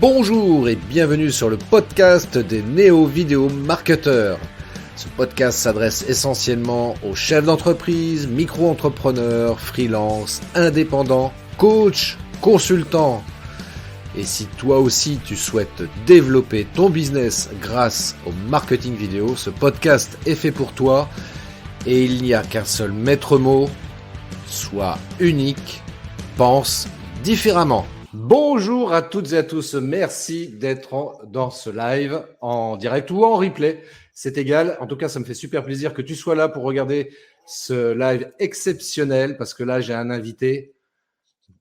Bonjour et bienvenue sur le podcast des néo-vidéo marketeurs. Ce podcast s'adresse essentiellement aux chefs d'entreprise, micro-entrepreneurs, freelance, indépendants, coachs, consultants. Et si toi aussi tu souhaites développer ton business grâce au marketing vidéo, ce podcast est fait pour toi et il n'y a qu'un seul maître mot, sois unique, pense différemment. Bonjour à toutes et à tous, merci d'être dans ce live en direct ou en replay, c'est égal. En tout cas, ça me fait super plaisir que tu sois là pour regarder ce live exceptionnel parce que là, j'ai un invité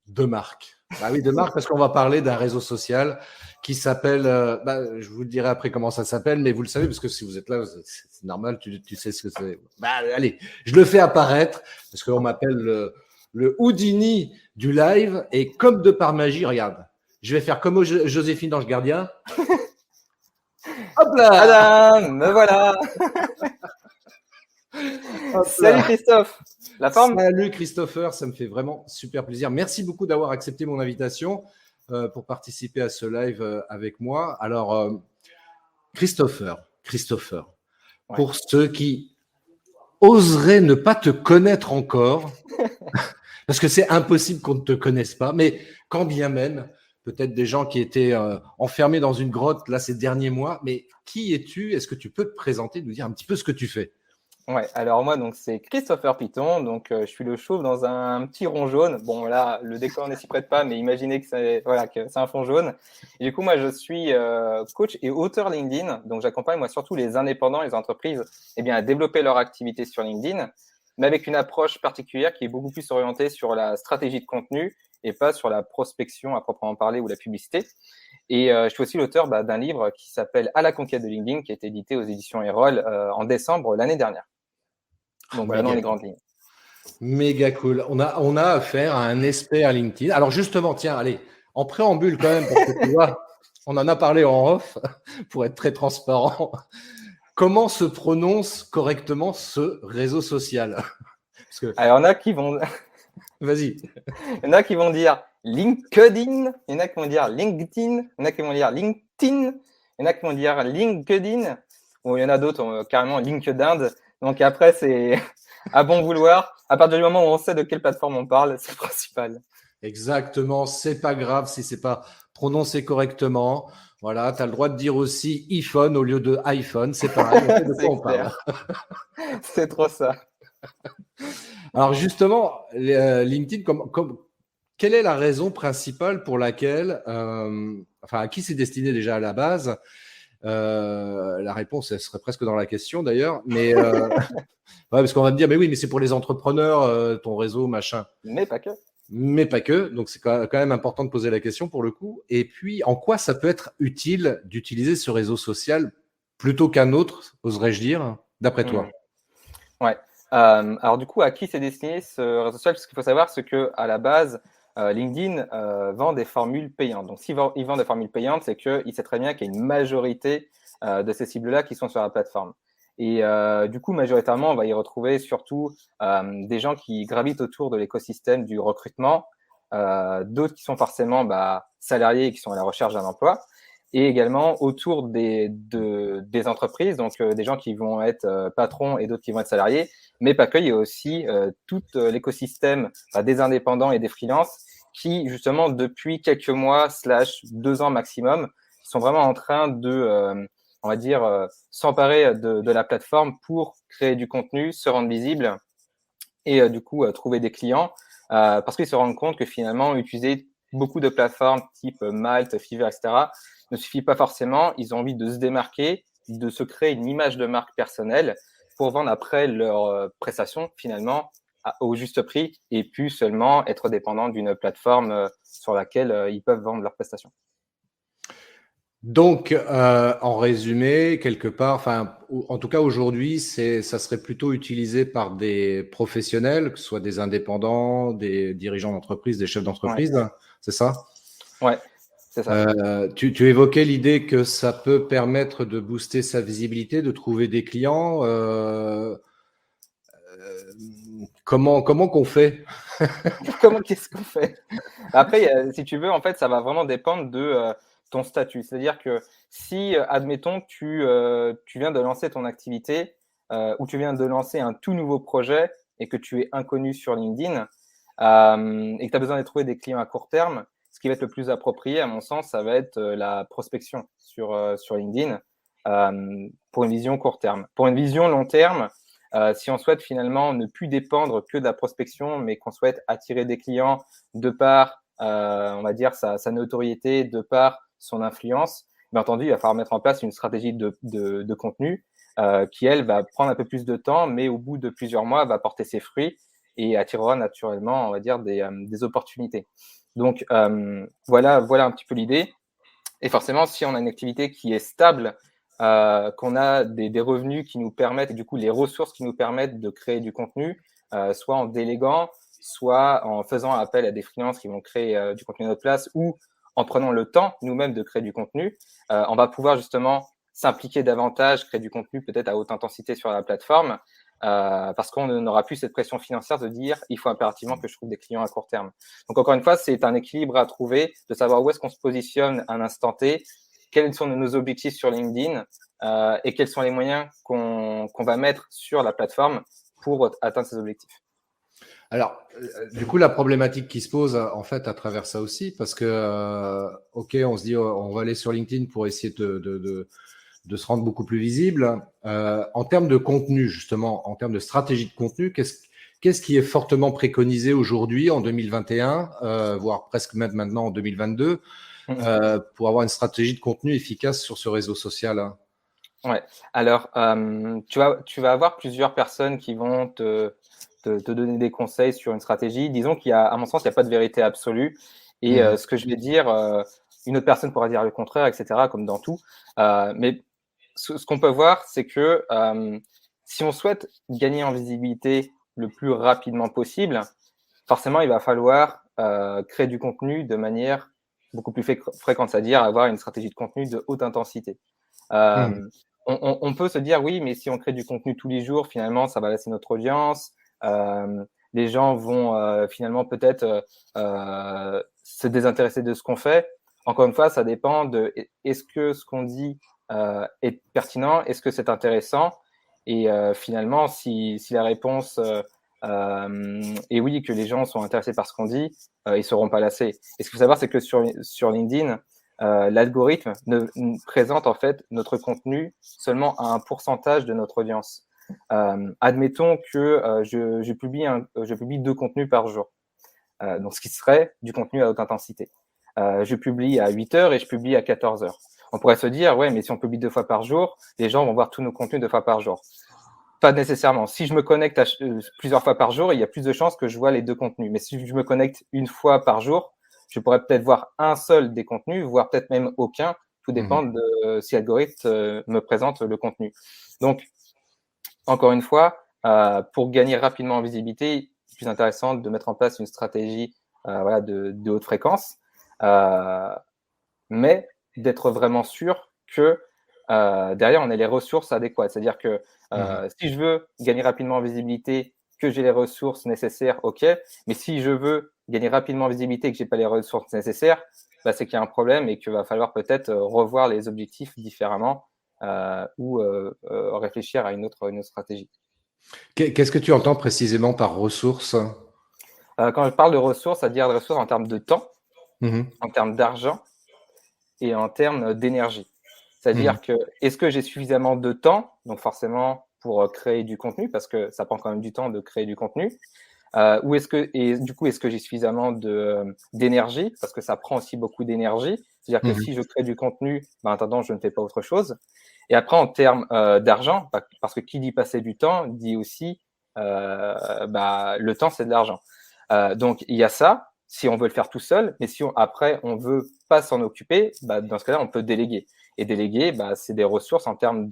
de marque. Bah oui, de marque parce qu'on va parler d'un réseau social qui s'appelle, je vous le dirai après comment ça s'appelle, mais vous le savez parce que si vous êtes là, c'est normal, tu sais ce que c'est. Allez, je le fais apparaître parce qu'on m'appelle le Houdini du live et comme de par magie, regarde, je vais faire comme Joséphine d'Ange Gardien. Hop là! Adam, me voilà. Salut Christophe, la forme? Salut Christopher, ça me fait vraiment super plaisir. Merci beaucoup d'avoir accepté mon invitation pour participer à ce live avec moi. Alors, Christopher, Ouais. pour ceux qui oseraient ne pas te connaître encore, parce que c'est impossible qu'on ne te connaisse pas, mais quand bien même, peut-être des gens qui étaient enfermés dans une grotte là ces derniers mois, mais qui es-tu? Est-ce que tu peux te présenter, nous dire un petit peu ce que tu fais? Ouais, alors moi donc c'est Christopher Piton, donc je suis le chauve dans un petit rond jaune. Bon là, le décor ne s'y prête pas, mais imaginez que c'est un fond jaune. Et du coup moi je suis coach et auteur LinkedIn, donc j'accompagne moi surtout les indépendants, les entreprises, à développer leur activité sur LinkedIn, mais avec une approche particulière qui est beaucoup plus orientée sur la stratégie de contenu et pas sur la prospection à proprement parler ou la publicité. Et je suis aussi l'auteur d'un livre qui s'appelle À la conquête de LinkedIn, qui a été édité aux éditions Erol en décembre l'année dernière. Donc voilà, dans les grandes lignes. Méga cool. On a affaire à un expert LinkedIn. Alors justement, tiens, allez, en préambule quand même, parce que tu vois, on en a parlé en off, pour être très transparent. Comment se prononce correctement ce réseau social? Parce que... Alors, il y en a qui vont... Vas-y. Il y en a qui vont dire LinkedIn, il y en a qui vont dire LinkedIn, il y en a qui vont dire LinkedIn, il y en a qui vont dire LinkedIn, ou il y en a d'autres carrément LinkedIn. Donc après, c'est à bon vouloir. À partir du moment où on sait de quelle plateforme on parle, c'est le principal. Exactement, c'est pas grave si c'est pas prononcé correctement. Voilà, tu as le droit de dire aussi iPhone au lieu de iPhone, c'est pareil, on sait de quoi on parle. C'est trop ça. Alors justement, LinkedIn, quelle est la raison principale pour laquelle, à qui c'est destiné déjà à la base? La réponse, elle serait presque dans la question d'ailleurs, mais parce qu'on va me dire, mais oui, mais c'est pour les entrepreneurs, ton réseau, machin. Mais pas que. Mais pas que, donc c'est quand même important de poser la question pour le coup. Et puis, en quoi ça peut être utile d'utiliser ce réseau social plutôt qu'un autre, oserais-je dire, d'après toi? Ouais. Alors du coup, à qui c'est destiné ce réseau social? Ce qu'il faut savoir, c'est que à la base, LinkedIn vend des formules payantes. Donc, s'il vend des formules payantes, c'est qu'il sait très bien qu'il y a une majorité de ces cibles-là qui sont sur la plateforme. Et du coup, majoritairement, on va y retrouver surtout des gens qui gravitent autour de l'écosystème du recrutement, d'autres qui sont forcément salariés et qui sont à la recherche d'un emploi, et également autour des entreprises, donc des gens qui vont être patrons et d'autres qui vont être salariés, mais pas que, il y a aussi tout l'écosystème des indépendants et des freelances qui, justement, depuis quelques mois / 2 ans maximum, sont vraiment en train de, on va dire, s'emparer de la plateforme pour créer du contenu, se rendre visible et du coup trouver des clients parce qu'ils se rendent compte que finalement, utiliser beaucoup de plateformes type Malte, Fiverr, etc., ne suffit pas forcément. Ils ont envie de se démarquer, de se créer une image de marque personnelle pour vendre après leurs prestations finalement au juste prix et puis seulement être dépendant d'une plateforme sur laquelle ils peuvent vendre leurs prestations. Donc, en résumé, quelque part, en tout cas aujourd'hui, ça serait plutôt utilisé par des professionnels, que ce soit des indépendants, des dirigeants d'entreprise, des chefs d'entreprise, Ouais. c'est ça? Ouais, c'est ça. Tu évoquais l'idée que ça peut permettre de booster sa visibilité, de trouver des clients. Comment qu'on fait? Comment qu'est-ce qu'on fait? Après, si tu veux, en fait, ça va vraiment dépendre de ton statut. C'est-à-dire que si, admettons, tu viens de lancer ton activité ou tu viens de lancer un tout nouveau projet et que tu es inconnu sur LinkedIn et que tu as besoin de trouver des clients à court terme, ce qui va être le plus approprié, à mon sens, ça va être la prospection sur LinkedIn pour une vision court terme. Pour une vision long terme, si on souhaite finalement ne plus dépendre que de la prospection, mais qu'on souhaite attirer des clients de par, on va dire, sa notoriété, de par son influence, bien entendu, il va falloir mettre en place une stratégie de contenu qui, elle, va prendre un peu plus de temps, mais au bout de plusieurs mois, va porter ses fruits et attirera naturellement, on va dire, des opportunités. Donc, voilà un petit peu l'idée. Et forcément, si on a une activité qui est stable, qu'on a des revenus qui nous permettent, et du coup, les ressources qui nous permettent de créer du contenu, soit en déléguant, soit en faisant appel à des freelances qui vont créer du contenu à notre place ou en prenant le temps nous-mêmes de créer du contenu, on va pouvoir justement s'impliquer davantage, créer du contenu peut-être à haute intensité sur la plateforme, parce qu'on n'aura plus cette pression financière de dire il faut impérativement que je trouve des clients à court terme. Donc, encore une fois, c'est un équilibre à trouver, de savoir où est-ce qu'on se positionne à un instant T, quels sont nos objectifs sur LinkedIn et quels sont les moyens qu'on va mettre sur la plateforme pour atteindre ces objectifs. Alors, du coup, la problématique qui se pose en fait à travers ça aussi, parce que, ok, on se dit, on va aller sur LinkedIn pour essayer de se rendre beaucoup plus visible. En termes de contenu, justement, en termes de stratégie de contenu, qu'est-ce qui est fortement préconisé aujourd'hui en 2021, voire presque même maintenant en 2022, pour avoir une stratégie de contenu efficace sur ce réseau social, hein? Ouais. Alors, tu vas avoir plusieurs personnes qui vont te donner des conseils sur une stratégie. Disons qu'il y a, à mon sens, il n'y a pas de vérité absolue. Et ce que je vais dire, une autre personne pourra dire le contraire, etc., comme dans tout. Mais ce qu'on peut voir, c'est que si on souhaite gagner en visibilité le plus rapidement possible, forcément, il va falloir créer du contenu de manière beaucoup plus fréquente, c'est-à-dire avoir une stratégie de contenu de haute intensité. On peut se dire, oui, mais si on crée du contenu tous les jours, finalement, ça va lasser notre audience. Les gens vont finalement peut-être se désintéresser de ce qu'on fait. Encore une fois, ça dépend de est-ce que ce qu'on dit est pertinent, est-ce que c'est intéressant. Et finalement, si la réponse est oui, que les gens sont intéressés par ce qu'on dit, ils ne seront pas lassés. Et ce qu'il faut savoir, c'est que sur LinkedIn, l'algorithme présente en fait notre contenu seulement à un pourcentage de notre audience. Admettons que je publie 2 contenus par jour, donc ce qui serait du contenu à haute intensité. Je publie à 8 heures et je publie à 14 heures. On pourrait se dire, ouais, mais si on publie 2 fois par jour, les gens vont voir tous nos contenus 2 fois par jour. Pas nécessairement. Si je me connecte plusieurs fois par jour, il y a plus de chances que je vois les 2 contenus. Mais si je me connecte une fois par jour, je pourrais peut-être voir un seul des contenus, voire peut-être même aucun. Tout dépend de si l'algorithme me présente le contenu. Donc, encore une fois, pour gagner rapidement en visibilité, c'est plus intéressant de mettre en place une stratégie voilà, de haute fréquence, mais d'être vraiment sûr que derrière, on ait les ressources adéquates. C'est-à-dire que si je veux gagner rapidement en visibilité, que j'ai les ressources nécessaires, OK. Mais si je veux gagner rapidement en visibilité et que je n'ai pas les ressources nécessaires, bah, c'est qu'il y a un problème et qu'il va falloir peut-être revoir les objectifs différemment ou réfléchir à une autre stratégie. Qu'est-ce que tu entends précisément par ressources? Quand je parle de ressources, c'est-à-dire de ressources en termes de temps, en termes d'argent et en termes d'énergie. C'est-à-dire que est-ce que j'ai suffisamment de temps, donc forcément pour créer du contenu, parce que ça prend quand même du temps de créer du contenu, ou est-ce que j'ai suffisamment d'énergie, parce que ça prend aussi beaucoup d'énergie. C'est-à-dire que si je crée du contenu, en attendant, je ne fais pas autre chose. Et après, en termes d'argent, parce que qui dit passer du temps, dit aussi le temps, c'est de l'argent. Donc, il y a ça, si on veut le faire tout seul, mais si après, on veut pas s'en occuper, dans ce cas-là, on peut déléguer. Et déléguer, c'est des ressources en termes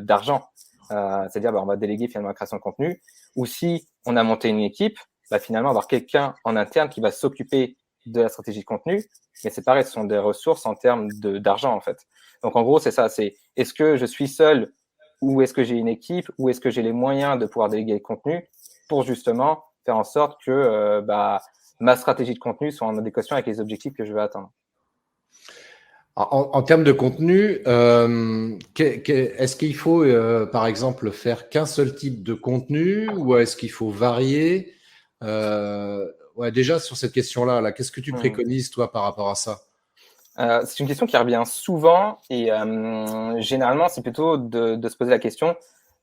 d'argent. C'est-à-dire, on va déléguer finalement la création de contenu. Ou si on a monté une équipe, finalement, avoir quelqu'un en interne qui va s'occuper de la stratégie de contenu. Mais c'est pareil, ce sont des ressources en termes d'argent, en fait. Donc, en gros, c'est ça. C'est est-ce que je suis seul ou est-ce que j'ai une équipe ou est-ce que j'ai les moyens de pouvoir déléguer le contenu pour justement faire en sorte que ma stratégie de contenu soit en adéquation avec les objectifs que je veux atteindre. En termes de contenu, est-ce qu'il faut, par exemple, faire qu'un seul type de contenu ou est-ce qu'il faut varier? Ouais, déjà, sur cette question-là, là, qu'est-ce que tu préconises, toi, par rapport à ça? C'est une question qui revient souvent et généralement, c'est plutôt de se poser la question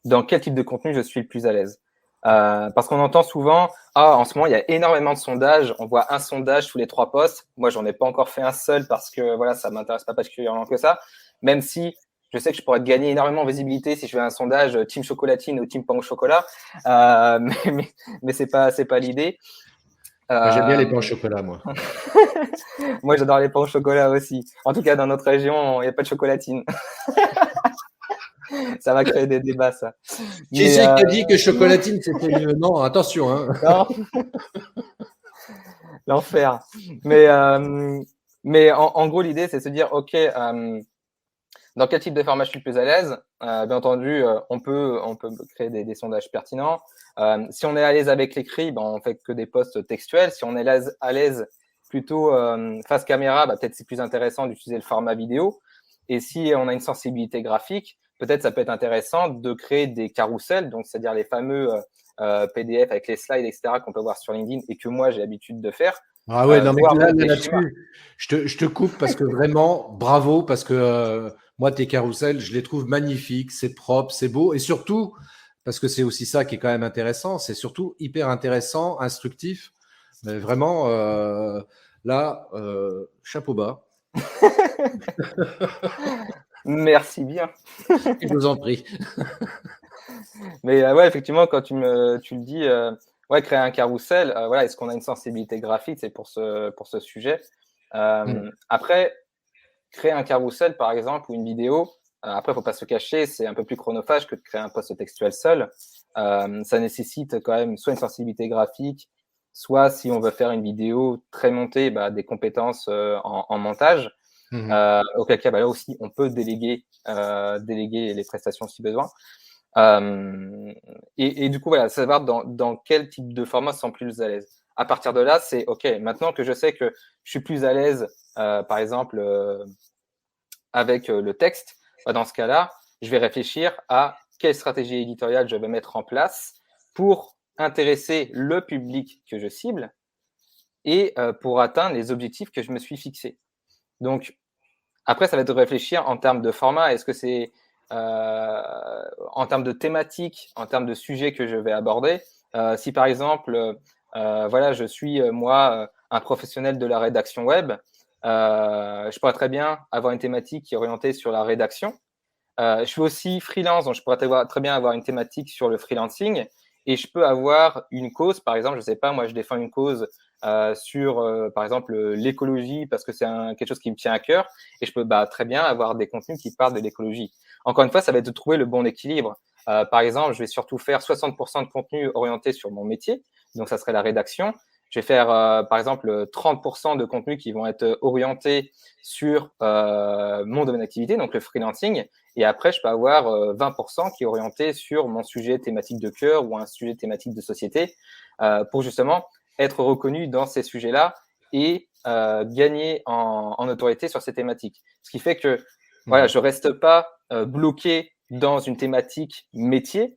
dans quel type de contenu je suis le plus à l'aise. Parce qu'on entend souvent, en ce moment, il y a énormément de sondages. On voit un sondage tous les 3 posts. Moi, j'en ai pas encore fait un seul parce que voilà, ça m'intéresse pas particulièrement que ça. Même si je sais que je pourrais gagner énormément en visibilité si je fais un sondage team chocolatine ou team pain au chocolat, mais c'est pas l'idée. Moi, j'aime bien les Euh, pains au chocolat, moi. Moi, j'adore les pains au chocolat aussi. En tout cas, dans notre région, il n'y a pas de chocolatine. Ça va créer des débats, ça. Qui Mais c'est qui a dit que chocolatine, c'était mieux? Non, attention, hein. non, l'enfer. Mais en gros, l'idée, c'est de se dire, OK, dans quel type de format je suis le plus à l'aise? Bien entendu, on peut créer des sondages pertinents. Si on est à l'aise avec l'écrit, ben, on fait que des posts textuels. Si on est à l'aise plutôt face caméra, ben, peut-être c'est plus intéressant d'utiliser le format vidéo. Et si on a une sensibilité graphique, peut-être ça peut être intéressant de créer des carousels, donc c'est-à-dire les fameux PDF avec les slides, etc., qu'on peut voir sur LinkedIn et que moi j'ai l'habitude de faire, Ah ouais, non, mais voire même des schémas. là-dessus, je te coupe parce que vraiment, bravo, parce que moi, tes carousels, je les trouve magnifiques, c'est propre, c'est beau, et surtout, parce que c'est aussi ça qui est quand même intéressant, c'est surtout hyper intéressant, instructif, mais vraiment, là, chapeau bas, Merci bien. je vous en prie. Mais ouais, effectivement, quand tu le dis, ouais, créer un carrousel, voilà, est-ce qu'on a une sensibilité graphique? C'est pour ce sujet. Mm. Après, créer un carrousel, par exemple, ou une vidéo, après, il ne faut pas se cacher, c'est un peu plus chronophage que de créer un post textuel seul. Ça nécessite quand même soit une sensibilité graphique, soit si on veut faire une vidéo très montée, bah, des compétences en montage. Mhm. Auquel cas, bah, là aussi, on peut déléguer les prestations si besoin. Et du coup, voilà, savoir dans quel type de format se sent plus à l'aise. À partir de là, c'est OK, maintenant que je sais que je suis plus à l'aise, par exemple, avec le texte, bah, dans ce cas-là, je vais réfléchir à quelle stratégie éditoriale je vais mettre en place pour intéresser le public que je cible et pour atteindre les objectifs que je me suis fixés. Donc, après, ça va être de réfléchir en termes de format. Est-ce que c'est en termes de thématique, en termes de sujets que je vais aborder? Si par exemple, voilà, je suis moi un professionnel de la rédaction web, je pourrais très bien avoir une thématique qui est orientée sur la rédaction. Je suis aussi freelance, donc je pourrais très bien avoir une thématique sur le freelancing et je peux avoir une cause, par exemple, je ne sais pas, moi je défends une cause sur, par exemple, l'écologie parce que c'est quelque chose qui me tient à cœur et je peux très bien avoir des contenus qui parlent de l'écologie. Encore une fois, ça va être de trouver le bon équilibre. Par exemple, je vais surtout faire 60% de contenu orienté sur mon métier, donc ça serait la rédaction. Je vais faire, par exemple, 30% de contenus qui vont être orientés sur mon domaine d'activité, donc le freelancing. Et après, je peux avoir 20% qui est orienté sur mon sujet thématique de cœur ou un sujet thématique de société pour justement être reconnu dans ces sujets-là et gagner en autorité sur ces thématiques. Ce qui fait que voilà, Mhm. je ne reste pas bloqué dans une thématique métier,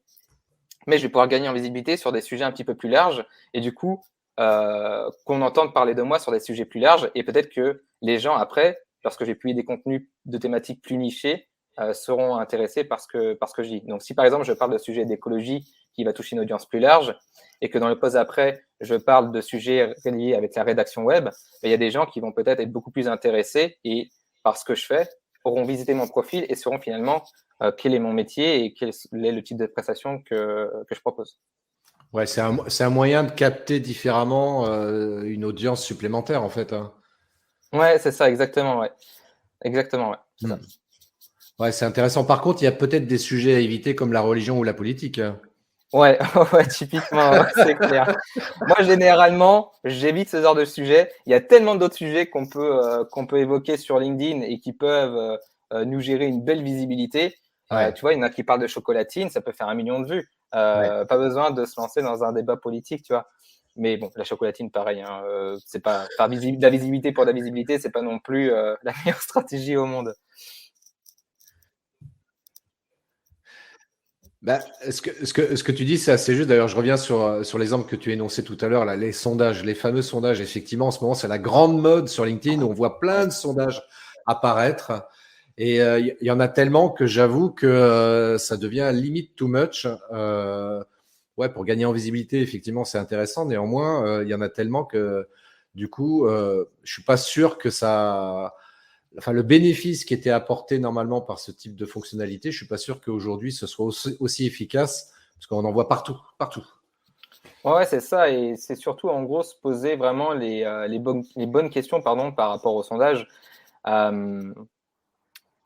mais je vais pouvoir gagner en visibilité sur des sujets un petit peu plus larges et du coup, qu'on entende parler de moi sur des sujets plus larges et peut-être que les gens après, lorsque j'ai publié des contenus de thématiques plus nichées, seront intéressés parce que je dis. Donc si par exemple je parle de sujets d'écologie qui va toucher une audience plus large et que dans le post après je parle de sujets liés avec la rédaction web, il y a des gens qui vont peut-être être beaucoup plus intéressés et par ce que je fais auront visité mon profil et sauront finalement quel est mon métier et quel est le type de prestation que je propose. Ouais, c'est un moyen de capter différemment une audience supplémentaire, en fait, hein. Ouais, c'est ça, exactement, ouais. Exactement, ouais, c'est ça. Mm. Ouais, c'est intéressant. Par contre, il y a peut-être des sujets à éviter comme la religion ou la politique, hein. Ouais, ouais, typiquement, ouais, c'est clair. Moi, généralement, j'évite ce genre de sujet. Il y a tellement d'autres sujets qu'on peut évoquer sur LinkedIn et qui peuvent nous gérer une belle visibilité. Ouais, Tu vois, il y en a qui parlent de chocolatine, ça peut faire 1 million de vues. ouais. Pas besoin de se lancer dans un débat politique, tu vois. Mais bon, la chocolatine, pareil, hein, c'est pas faire de la visibilité pour de la visibilité, c'est pas non plus la meilleure stratégie au monde. Bah, ce que tu dis, c'est assez juste. D'ailleurs, je reviens sur l'exemple que tu énonçais tout à l'heure, là, les sondages, les fameux sondages. Effectivement, en ce moment, c'est la grande mode sur LinkedIn. On voit plein Ouais. de sondages apparaître. Et il y en a tellement que j'avoue que ça devient limite too much. Ouais, pour gagner en visibilité, effectivement, c'est intéressant. Néanmoins, il y en a tellement que du coup, je suis pas sûr que ça. Enfin, le bénéfice qui était apporté normalement par ce type de fonctionnalité, je suis pas sûr qu'aujourd'hui ce soit aussi efficace parce qu'on en voit partout, partout. Ouais, c'est ça, et c'est surtout en gros se poser vraiment les bonnes questions pardon, par rapport au sondage. Euh,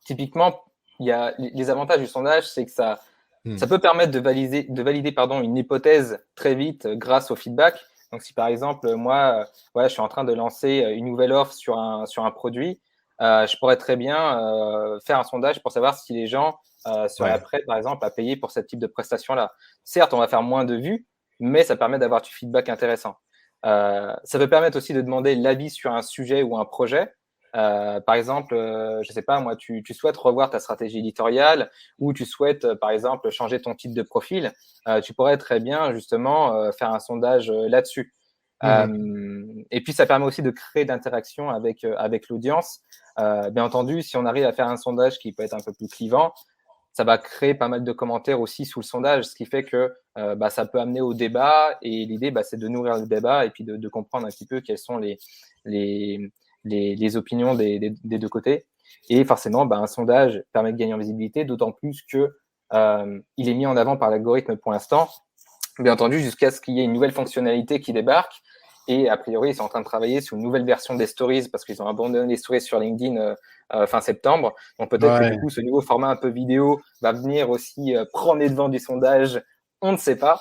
Typiquement, il y a les avantages du sondage, c'est que ça peut permettre de valider pardon, une hypothèse très vite grâce au feedback. Donc, si par exemple, moi, je suis en train de lancer une nouvelle offre sur un produit, je pourrais très bien faire un sondage pour savoir si les gens seraient Ouais. prêts, par exemple, à payer pour ce type de prestation-là. Certes, on va faire moins de vues, mais ça permet d'avoir du feedback intéressant. Ça peut permettre aussi de demander l'avis sur un sujet ou un projet. Par exemple, je sais pas, moi, tu souhaites revoir ta stratégie éditoriale ou tu souhaites, par exemple, changer ton type de profil, tu pourrais très bien, justement, faire un sondage là-dessus. Et puis, ça permet aussi de créer d'interactions avec l'audience. Bien entendu, si on arrive à faire un sondage qui peut être un peu plus clivant, ça va créer pas mal de commentaires aussi sous le sondage, ce qui fait que ça peut amener au débat. Et l'idée, c'est de nourrir le débat et puis de comprendre un petit peu quelles sont les, les opinions des deux côtés. Et forcément, un sondage permet de gagner en visibilité, d'autant plus que il est mis en avant par l'algorithme pour l'instant, bien entendu, jusqu'à ce qu'il y ait une nouvelle fonctionnalité qui débarque. Et a priori, ils sont en train de travailler sur une nouvelle version des stories parce qu'ils ont abandonné les stories sur LinkedIn fin septembre. Donc peut-être que du Ouais. coup, ce nouveau format un peu vidéo va venir aussi prendre les devants du sondage. On ne sait pas.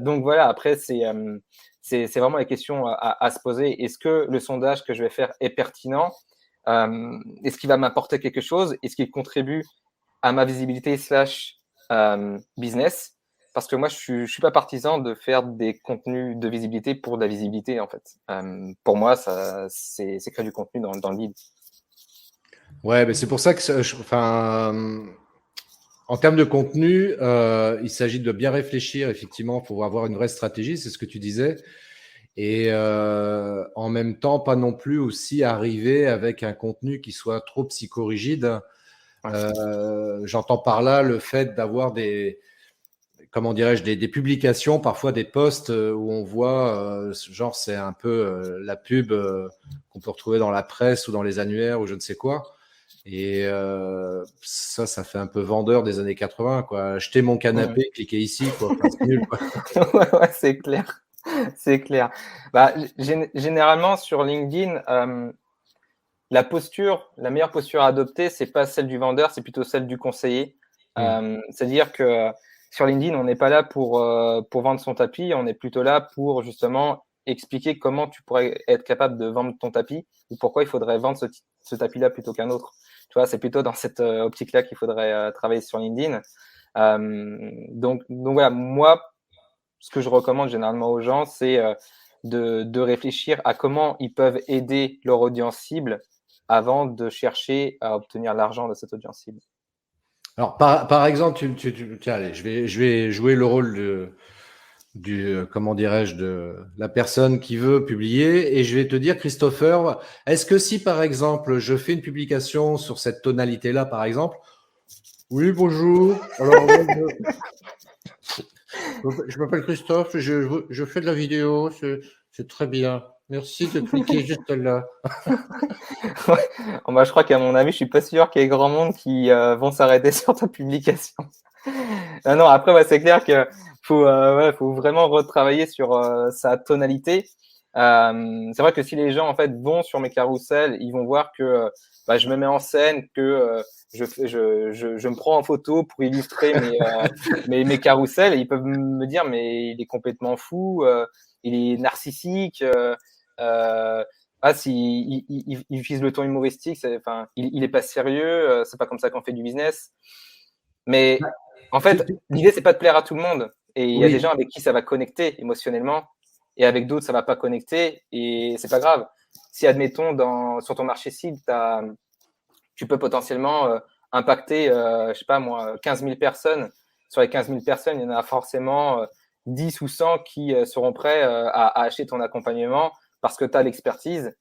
Donc voilà, après, c'est vraiment la question à se poser. Est-ce que le sondage que je vais faire est pertinent? Est-ce qu'il va m'apporter quelque chose? Est-ce qu'il contribue à ma visibilité slash business? Parce que moi, je suis pas partisan de faire des contenus de visibilité pour de la visibilité, en fait. Pour moi, c'est créer du contenu dans le vide. Ouais, mais c'est pour ça que, enfin, en termes de contenu, il s'agit de bien réfléchir. Effectivement, pour avoir une vraie stratégie, c'est ce que tu disais. Et en même temps, pas non plus aussi arriver avec un contenu qui soit trop psychorigide. Ouais. J'entends par là le fait d'avoir comment dirais-je, des publications, parfois des posts où on voit, genre c'est un peu la pub qu'on peut retrouver dans la presse ou dans les annuaires ou je ne sais quoi. Et ça fait un peu vendeur des années 80, quoi. Achetez mon canapé, cliquez ici, quoi. Enfin, c'est nul, quoi. Ouais, c'est clair. C'est clair. Généralement, sur LinkedIn, la meilleure posture à adopter, c'est pas celle du vendeur, c'est plutôt celle du conseiller. C'est-à-dire que sur LinkedIn, on n'est pas là pour vendre son tapis, on est plutôt là pour justement expliquer comment tu pourrais être capable de vendre ton tapis ou pourquoi il faudrait vendre ce tapis-là plutôt qu'un autre. Tu vois, c'est plutôt dans cette optique-là qu'il faudrait travailler sur LinkedIn. Donc voilà, moi, ce que je recommande généralement aux gens, c'est de réfléchir à comment ils peuvent aider leur audience cible avant de chercher à obtenir l'argent de cette audience cible. Alors, par exemple, tiens, allez, je vais jouer le rôle comment dirais-je, de la personne qui veut publier et je vais te dire, Christopher, est-ce que si, par exemple, je fais une publication sur cette tonalité-là, par exemple, oui, bonjour, alors, je m'appelle Christophe, je fais de la vidéo, c'est très bien. Merci de cliquer juste là. Ouais. Je crois qu'à mon avis, je suis pas sûr qu'il y ait grand monde qui vont s'arrêter sur ta publication. Non, après, c'est clair que faut vraiment retravailler sur sa tonalité. C'est vrai que si les gens en fait vont sur mes carousels, ils vont voir que je me mets en scène, que je me prends en photo pour illustrer mes carousels, et ils peuvent me dire mais il est complètement fou, il est narcissique. Il utilise le ton humoristique, il est pas sérieux, c'est pas comme ça qu'on fait du business. Mais en fait, l'idée, c'est pas de plaire à tout le monde. Et il y a des Oui, gens avec qui ça va connecter émotionnellement. et avec d'autres, ça va pas connecter et c'est pas grave. Si, admettons, sur ton marché cible, tu peux potentiellement impacter, je sais pas moi, 15 000 personnes. Sur les 15 000 personnes, il y en a forcément 10 ou 100 qui seront prêts à acheter ton accompagnement parce que tu as l'expertise,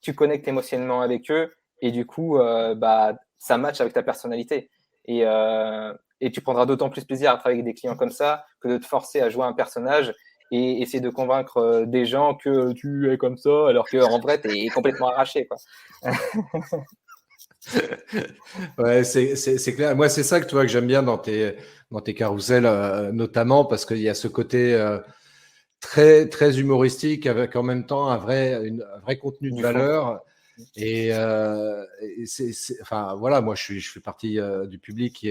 tu connectes émotionnellement avec eux et du coup, ça match avec ta personnalité. Et tu prendras d'autant plus plaisir à travailler avec des clients comme ça que de te forcer à jouer un personnage et essayer de convaincre des gens que tu es comme ça alors qu'en vrai, tu es complètement arraché, quoi. Ouais, c'est clair. Moi, c'est ça que tu vois que j'aime bien dans tes carousels, notamment parce qu'il y a ce côté très, très humoristique avec en même temps un vrai contenu de Du fond. valeur. Et enfin, voilà, moi, je fais partie du public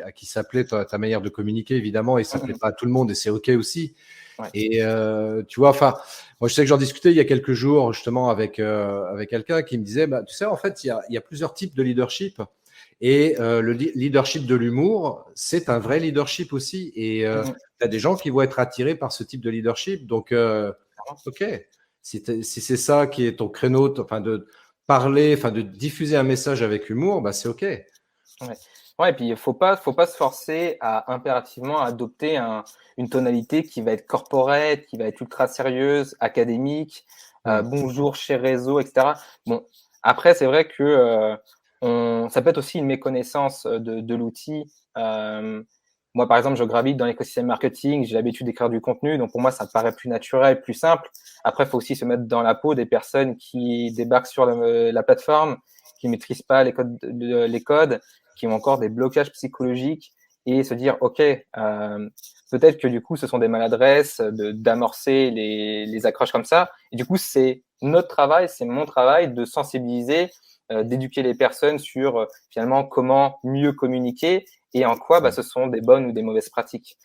à qui s'appelait ta manière de communiquer, évidemment, et ça plaît pas à tout le monde, et c'est OK aussi. Ouais. Et tu vois, enfin, moi, je sais que j'en discutais il y a quelques jours, justement, avec quelqu'un qui me disait, tu sais, en fait, il y a plusieurs types de leadership. Et le leadership de l'humour, c'est un vrai leadership aussi. Et tu as des gens qui vont être attirés par ce type de leadership. Donc, OK, si c'est ça qui est ton créneau, enfin, de parler, enfin, de diffuser un message avec humour, c'est OK. Ouais, et puis il faut pas se forcer à impérativement adopter une tonalité qui va être corporate, qui va être ultra sérieuse, académique, bonjour chez réseau, etc. Bon, après, c'est vrai que ça peut être aussi une méconnaissance de l'outil. Moi, par exemple, je gravite dans l'écosystème marketing, j'ai l'habitude d'écrire du contenu, donc pour moi, ça me paraît plus naturel, plus simple. Après, il faut aussi se mettre dans la peau des personnes qui débarquent sur la plateforme, qui maîtrisent pas les codes, qui ont encore des blocages psychologiques et se dire, OK, peut-être que du coup, ce sont des maladresses d'amorcer les accroches comme ça. Et du coup, c'est notre travail, c'est mon travail de sensibiliser, d'éduquer les personnes sur finalement comment mieux communiquer et en quoi ce sont des bonnes ou des mauvaises pratiques.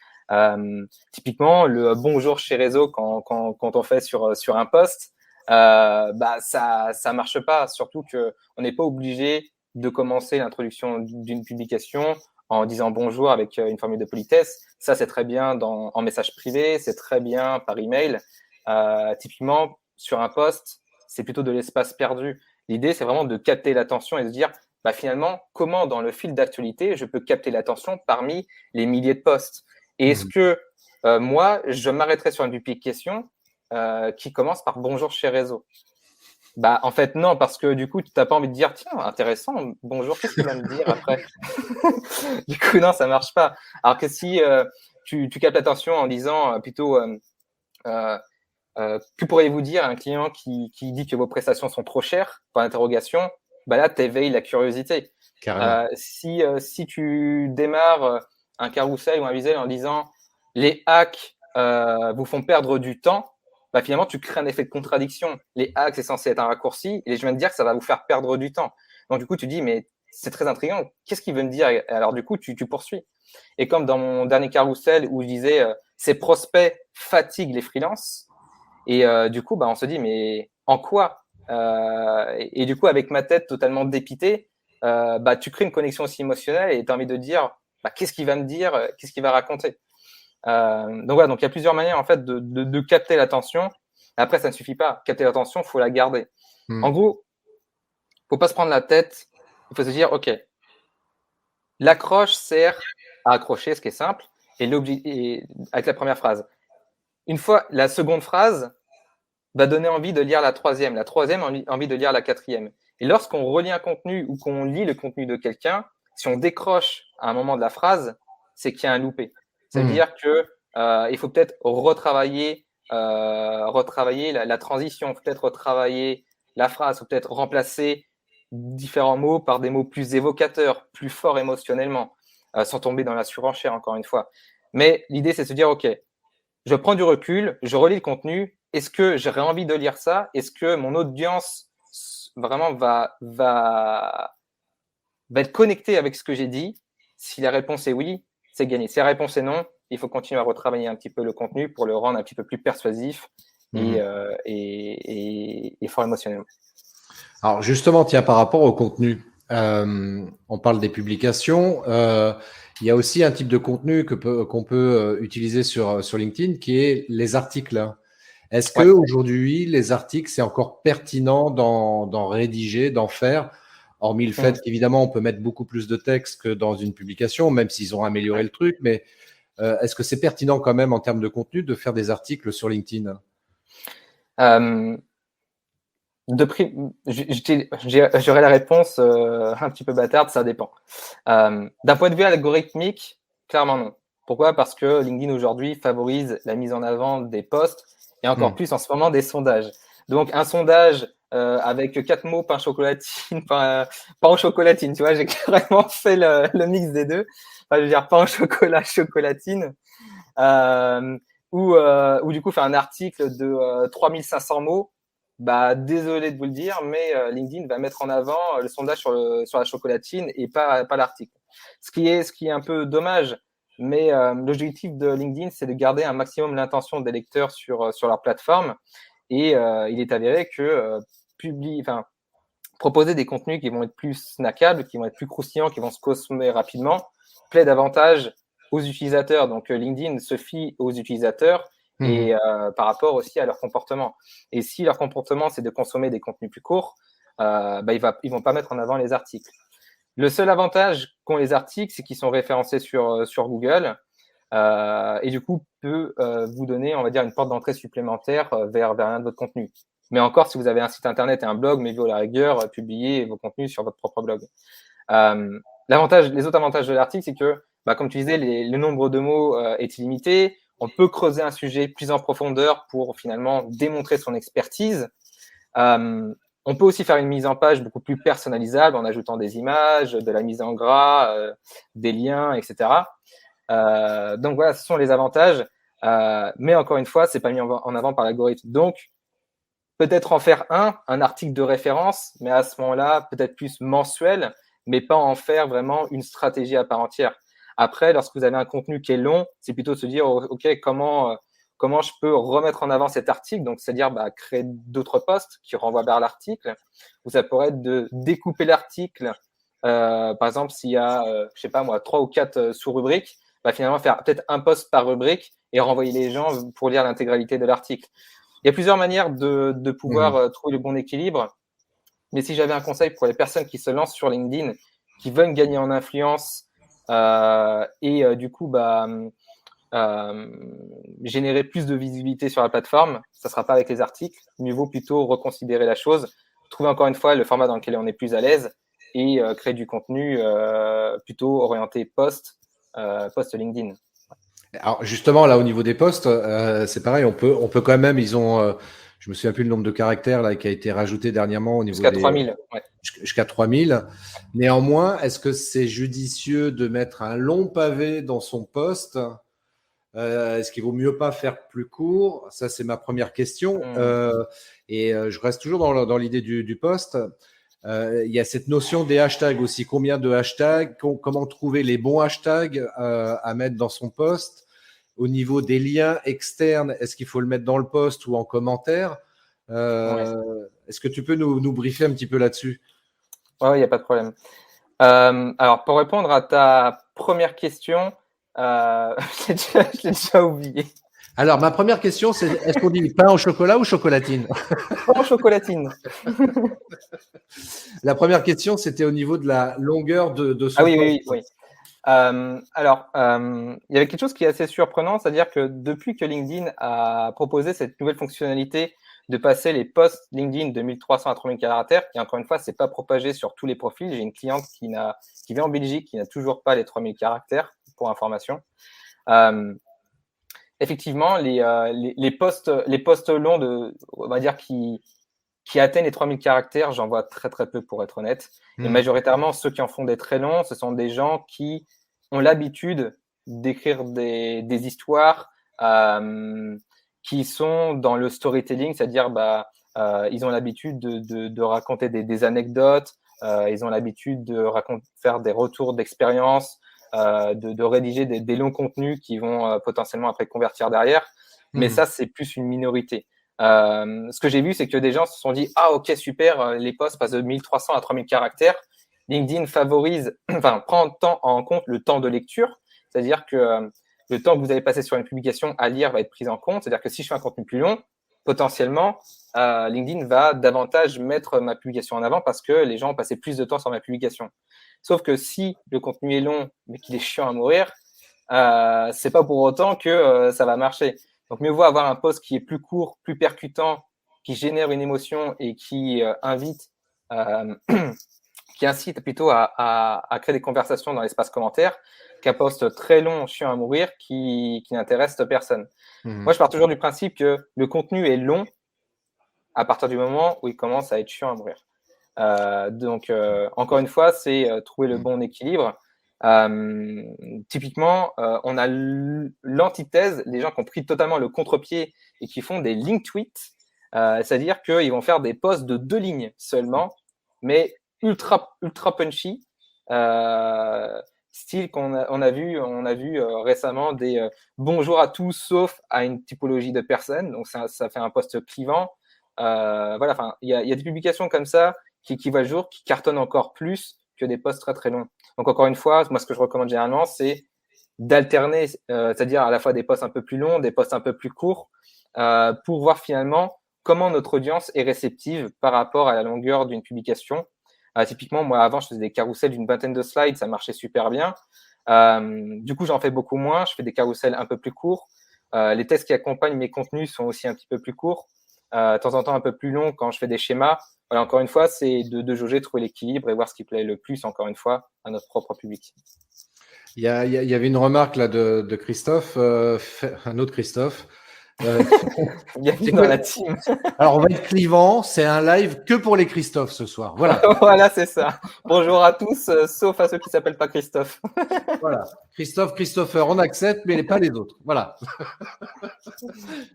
Typiquement, le bonjour chez réseau quand on fait sur un post, ça marche pas. Surtout que on n'est pas obligé de commencer l'introduction d'une publication en disant bonjour avec une formule de politesse. Ça, c'est très bien en message privé, c'est très bien par email. Typiquement, sur un post, c'est plutôt de l'espace perdu. L'idée, c'est vraiment de capter l'attention et de se dire, finalement, comment dans le fil d'actualité, je peux capter l'attention parmi les milliers de posts. Et est-ce que moi, je m'arrêterai sur une publication qui commence par bonjour chez réseau? En fait, non, parce que du coup, tu n'as pas envie de dire, tiens, intéressant, bonjour, qu'est-ce qu'il va me dire après? Du coup, non, ça marche pas. Alors que si tu captes l'attention en disant plutôt, que pourriez-vous dire à un client qui dit que vos prestations sont trop chères, par interrogation, là, tu éveilles la curiosité. Si tu démarres un carrousel ou un visuel en disant, les hacks vous font perdre du temps, finalement, tu crées un effet de contradiction. Les hacks, c'est censé être un raccourci, et je viens de dire que ça va vous faire perdre du temps. Donc, du coup, tu dis, mais c'est très intriguant. Qu'est-ce qu'il veut me dire? Alors, du coup, tu poursuis. Et comme dans mon dernier carrousel où je disais, ces prospects fatiguent les freelances, et du coup, on se dit, mais en quoi et du coup, avec ma tête totalement dépitée, tu crées une connexion aussi émotionnelle et tu as envie de dire, qu'est-ce qu'il va me dire, qu'est-ce qu'il va raconter. Donc voilà, donc il y a plusieurs manières en fait de capter l'attention. Après, ça ne suffit pas. Capter l'attention, il faut la garder. En gros, il ne faut pas se prendre la tête. Il faut se dire, OK, l'accroche sert à accrocher, ce qui est simple, et avec la première phrase. Une fois, la seconde phrase va donner envie de lire la troisième envie de lire la quatrième. Et lorsqu'on relit un contenu ou qu'on lit le contenu de quelqu'un, si on décroche à un moment de la phrase, c'est qu'il y a un loupé. Ça veut dire que il faut peut-être retravailler la transition, peut-être retravailler la phrase, faut peut-être remplacer différents mots par des mots plus évocateurs, plus forts émotionnellement, sans tomber dans la surenchère encore une fois. Mais l'idée, c'est de se dire, OK, je prends du recul, je relis le contenu. Est-ce que j'aurais envie de lire ça? Est-ce que mon audience vraiment va être connectée avec ce que j'ai dit? Si la réponse est oui, c'est gagné. Si la réponse est non, il faut continuer à retravailler un petit peu le contenu pour le rendre un petit peu plus persuasif et fort émotionnel. Alors justement, tiens, par rapport au contenu, on parle des publications. Il y a aussi un type de contenu qu'on peut utiliser sur LinkedIn qui est les articles. Est-ce Ouais. qu'aujourd'hui, les articles, c'est encore pertinent d'en rédiger, d'en faire, hormis le Mhm. fait qu'évidemment, on peut mettre beaucoup plus de texte que dans une publication, même s'ils ont amélioré Ouais. le truc, mais est-ce que c'est pertinent quand même en termes de contenu de faire des articles sur LinkedIn? Euh, J'aurais la réponse un petit peu bâtarde, ça dépend. D'un point de vue algorithmique, clairement non. Pourquoi? Parce que LinkedIn aujourd'hui favorise la mise en avant des posts et encore Hmm. plus en ce moment des sondages. Donc un sondage avec 4 mots, pain chocolatine, pain en chocolatine, tu vois, j'ai carrément fait le mix des deux. Enfin, je veux dire pain au chocolat, chocolatine. Euh, ou du coup faire un article de 3500 mots, bah, désolé de vous le dire, mais LinkedIn va mettre en avant le sondage sur la chocolatine et pas l'article. Ce qui est un peu dommage, mais l'objectif de LinkedIn, c'est de garder un maximum l'intention des lecteurs sur leur plateforme. Et il est avéré que proposer des contenus qui vont être plus snackables, qui vont être plus croustillants, qui vont se consommer rapidement, plaît davantage aux utilisateurs. Donc LinkedIn se fie aux utilisateurs Hmm. et par rapport aussi à leur comportement. Et si leur comportement, c'est de consommer des contenus plus courts, ils vont pas mettre en avant les articles. Le seul avantage qu'ont les articles, c'est qu'ils sont référencés sur Google et du coup peut vous donner, on va dire, une porte d'entrée supplémentaire vers un de votre contenu. Mais encore, si vous avez un site internet et un blog, mais à la rigueur, publiez vos contenus sur votre propre blog. Les autres avantages de l'article, c'est que, comme tu disais, le nombre de mots est illimité. On peut creuser un sujet plus en profondeur pour finalement démontrer son expertise. On peut aussi faire une mise en page beaucoup plus personnalisable en ajoutant des images, de la mise en gras, des liens, etc. Donc voilà, ce sont les avantages. Mais encore une fois, c'est pas mis en avant par l'algorithme. Donc, peut-être en faire un article de référence, mais à ce moment-là, peut-être plus mensuel, mais pas en faire vraiment une stratégie à part entière. Après, lorsque vous avez un contenu qui est long, c'est plutôt de se dire, OK, comment je peux remettre en avant cet article? Donc, c'est-à-dire créer d'autres posts qui renvoient vers l'article, ou ça pourrait être de découper l'article. Par exemple, s'il y a, je sais pas moi, 3 ou 4 sous-rubriques, finalement faire peut-être un post par rubrique et renvoyer les gens pour lire l'intégralité de l'article. Il y a plusieurs manières de pouvoir Hmm. trouver le bon équilibre. Mais si j'avais un conseil pour les personnes qui se lancent sur LinkedIn, qui veulent gagner en influence et du coup générer plus de visibilité sur la plateforme, ça ne sera pas avec les articles. Mieux vaut plutôt reconsidérer la chose, trouver encore une fois le format dans lequel on est plus à l'aise et créer du contenu plutôt orienté post LinkedIn. Alors justement, là, au niveau des postes, c'est pareil, on peut quand même, je me souviens plus le nombre de caractères là qui a été rajouté dernièrement au niveau Jusqu'à des 3000. Ouais. jusqu'à 3000. Néanmoins, est-ce que c'est judicieux de mettre un long pavé dans son poste? Est-ce qu'il vaut mieux pas faire plus court? Ça, c'est ma première question. Je reste toujours dans l'idée du poste. Il y a cette notion des hashtags aussi. Combien de hashtags? Comment trouver les bons hashtags à mettre dans son poste? Au niveau des liens externes, est-ce qu'il faut le mettre dans le post ou en commentaire? Ouais. Est-ce que tu peux nous briefer un petit peu là-dessus? Ouais, il n'y a pas de problème. Alors, pour répondre à ta première question, je l'ai déjà oublié. Alors, ma première question, c'est est-ce qu'on dit pain au chocolat ou chocolatine? Pain en chocolatine. La première question, c'était au niveau de la longueur de Ah son oui, oui, poste. oui, oui. Il y avait quelque chose qui est assez surprenant, c'est-à-dire que depuis que LinkedIn a proposé cette nouvelle fonctionnalité de passer les posts LinkedIn de 1300 à 3000 caractères, et encore une fois, c'est pas propagé sur tous les profils. J'ai une cliente qui vit en Belgique, qui n'a toujours pas les 3000 caractères, pour information. Effectivement, les posts longs on va dire, qui atteignent les 3000 caractères, j'en vois très très peu pour être honnête. Et majoritairement, ceux qui en font des très longs, ce sont des gens qui ont l'habitude d'écrire des histoires qui sont dans le storytelling, c'est-à-dire ils ont l'habitude de raconter des anecdotes, ils ont l'habitude de faire des retours d'expérience, de rédiger des longs contenus qui vont potentiellement après convertir derrière. Mais ça, c'est plus une minorité. Ce que j'ai vu, c'est que des gens se sont dit ah ok super, les posts passent de 1300 à 3000 caractères. LinkedIn prend en compte le temps de lecture, c'est-à-dire que le temps que vous avez passé sur une publication à lire va être pris en compte. C'est-à-dire que si je fais un contenu plus long, potentiellement, LinkedIn va davantage mettre ma publication en avant parce que les gens ont passé plus de temps sur ma publication. Sauf que si le contenu est long, mais qu'il est chiant à mourir, c'est pas pour autant que ça va marcher. Donc, mieux vaut avoir un post qui est plus court, plus percutant, qui génère une émotion et qui qui incite plutôt à créer des conversations dans l'espace commentaire qu'un post très long, chiant à mourir, qui n'intéresse personne. Moi, je pars toujours du principe que le contenu est long à partir du moment où il commence à être chiant à mourir. Donc, encore une fois, c'est trouver le bon équilibre. Typiquement, on a l'antithèse, les gens qui ont pris totalement le contre-pied et qui font des link tweets, c'est-à-dire qu'ils vont faire des posts de 2 lignes seulement, mais ultra punchy, style qu'on a vu récemment des bonjour à tous sauf à une typologie de personnes, donc ça fait un post clivant. Voilà, enfin, il y a des publications comme ça qui voient le jour, qui cartonnent encore plus que des posts très très longs. Donc encore une fois, moi ce que je recommande généralement, c'est d'alterner, c'est-à-dire à la fois des posts un peu plus longs, des posts un peu plus courts, pour voir finalement comment notre audience est réceptive par rapport à la longueur d'une publication. Typiquement, moi avant, je faisais des carousels d'une 20aine de slides, ça marchait super bien. Du coup, j'en fais beaucoup moins, je fais des carousels un peu plus courts. Les textes qui accompagnent mes contenus sont aussi un petit peu plus courts. De temps en temps un peu plus long quand je fais des schémas. Voilà, encore une fois, c'est de jauger, trouver l'équilibre et voir ce qui plaît le plus, encore une fois, à notre propre public. Il y avait une remarque là de Christophe, un autre Christophe. Bienvenue dans la team. Alors, on va être clivant, c'est un live que pour les Christophe ce soir. Voilà. Voilà, c'est ça. Bonjour à tous, sauf à ceux qui ne s'appellent pas Christophe. Voilà. Christophe, Christopher, on accepte, mais pas les autres. Voilà.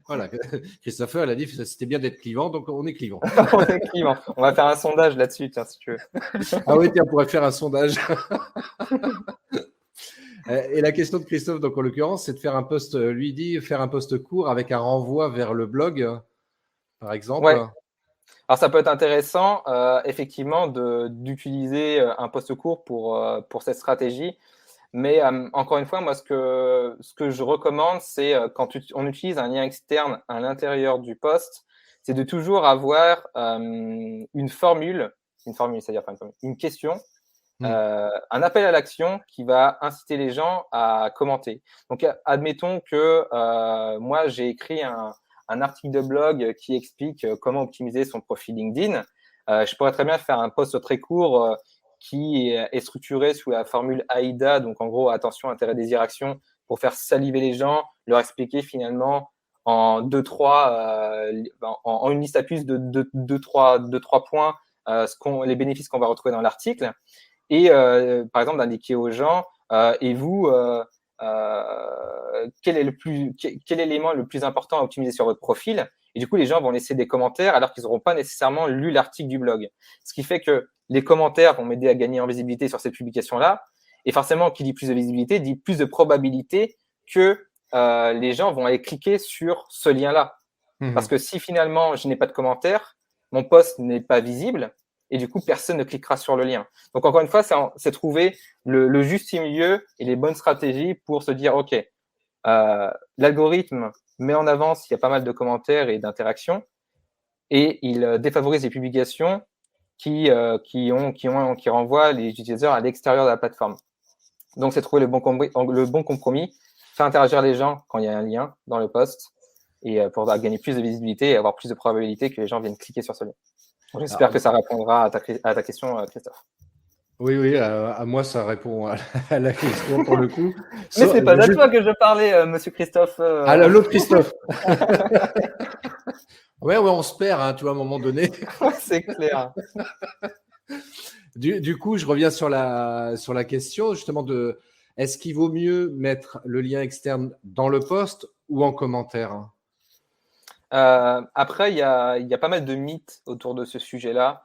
Voilà. Christopher, elle a dit que c'était bien d'être clivant, donc on est clivant. On est clivant. On va faire un sondage là-dessus, tiens, si tu veux. Ah oui, tiens, on pourrait faire un sondage. Et la question de Christophe, donc en l'occurrence, c'est de faire un post, lui dit, faire un post court avec un renvoi vers le blog, par exemple. Ouais. Alors, ça peut être intéressant, effectivement, d'utiliser un post court pour cette stratégie. Mais encore une fois, moi, ce que je recommande, c'est quand on utilise un lien externe à l'intérieur du post, c'est de toujours avoir une formule, c'est-à-dire une question, un appel à l'action qui va inciter les gens à commenter. Donc, admettons que moi, j'ai écrit un article de blog qui explique comment optimiser son profil LinkedIn. Je pourrais très bien faire un post très court qui est structuré sous la formule AIDA, donc en gros, attention, intérêt, désir, action, pour faire saliver les gens, leur expliquer finalement en en une liste à puces de 2-3 points les bénéfices qu'on va retrouver dans l'article. Et par exemple, d'indiquer aux gens, et vous, quel est l'élément le plus important à optimiser sur votre profil? Et du coup, les gens vont laisser des commentaires alors qu'ils n'auront pas nécessairement lu l'article du blog. Ce qui fait que les commentaires vont m'aider à gagner en visibilité sur cette publication-là. Et forcément, qui dit plus de visibilité, dit plus de probabilité que les gens vont aller cliquer sur ce lien-là. Parce que si finalement, je n'ai pas de commentaires, mon post n'est pas visible, et du coup, personne ne cliquera sur le lien. Donc, encore une fois, c'est trouver le juste milieu et les bonnes stratégies pour se dire, OK, l'algorithme met en avant s'il y a pas mal de commentaires et d'interactions, et il défavorise les publications qui renvoient les utilisateurs à l'extérieur de la plateforme. Donc, c'est trouver le bon compromis, faire interagir les gens quand il y a un lien dans le post, et pour gagner plus de visibilité et avoir plus de probabilité que les gens viennent cliquer sur ce lien. J'espère que ça répondra à ta question, Christophe. Oui, à moi, ça répond à la question pour le coup. Mais c'est pas à toi que je parlais, monsieur Christophe. Ah, l'autre Christophe. Ouais, on se perd, hein, tu vois, à un moment donné. C'est clair. Du coup, je reviens sur la question justement de est-ce qu'il vaut mieux mettre le lien externe dans le post ou en commentaire? Après, il y a pas mal de mythes autour de ce sujet-là.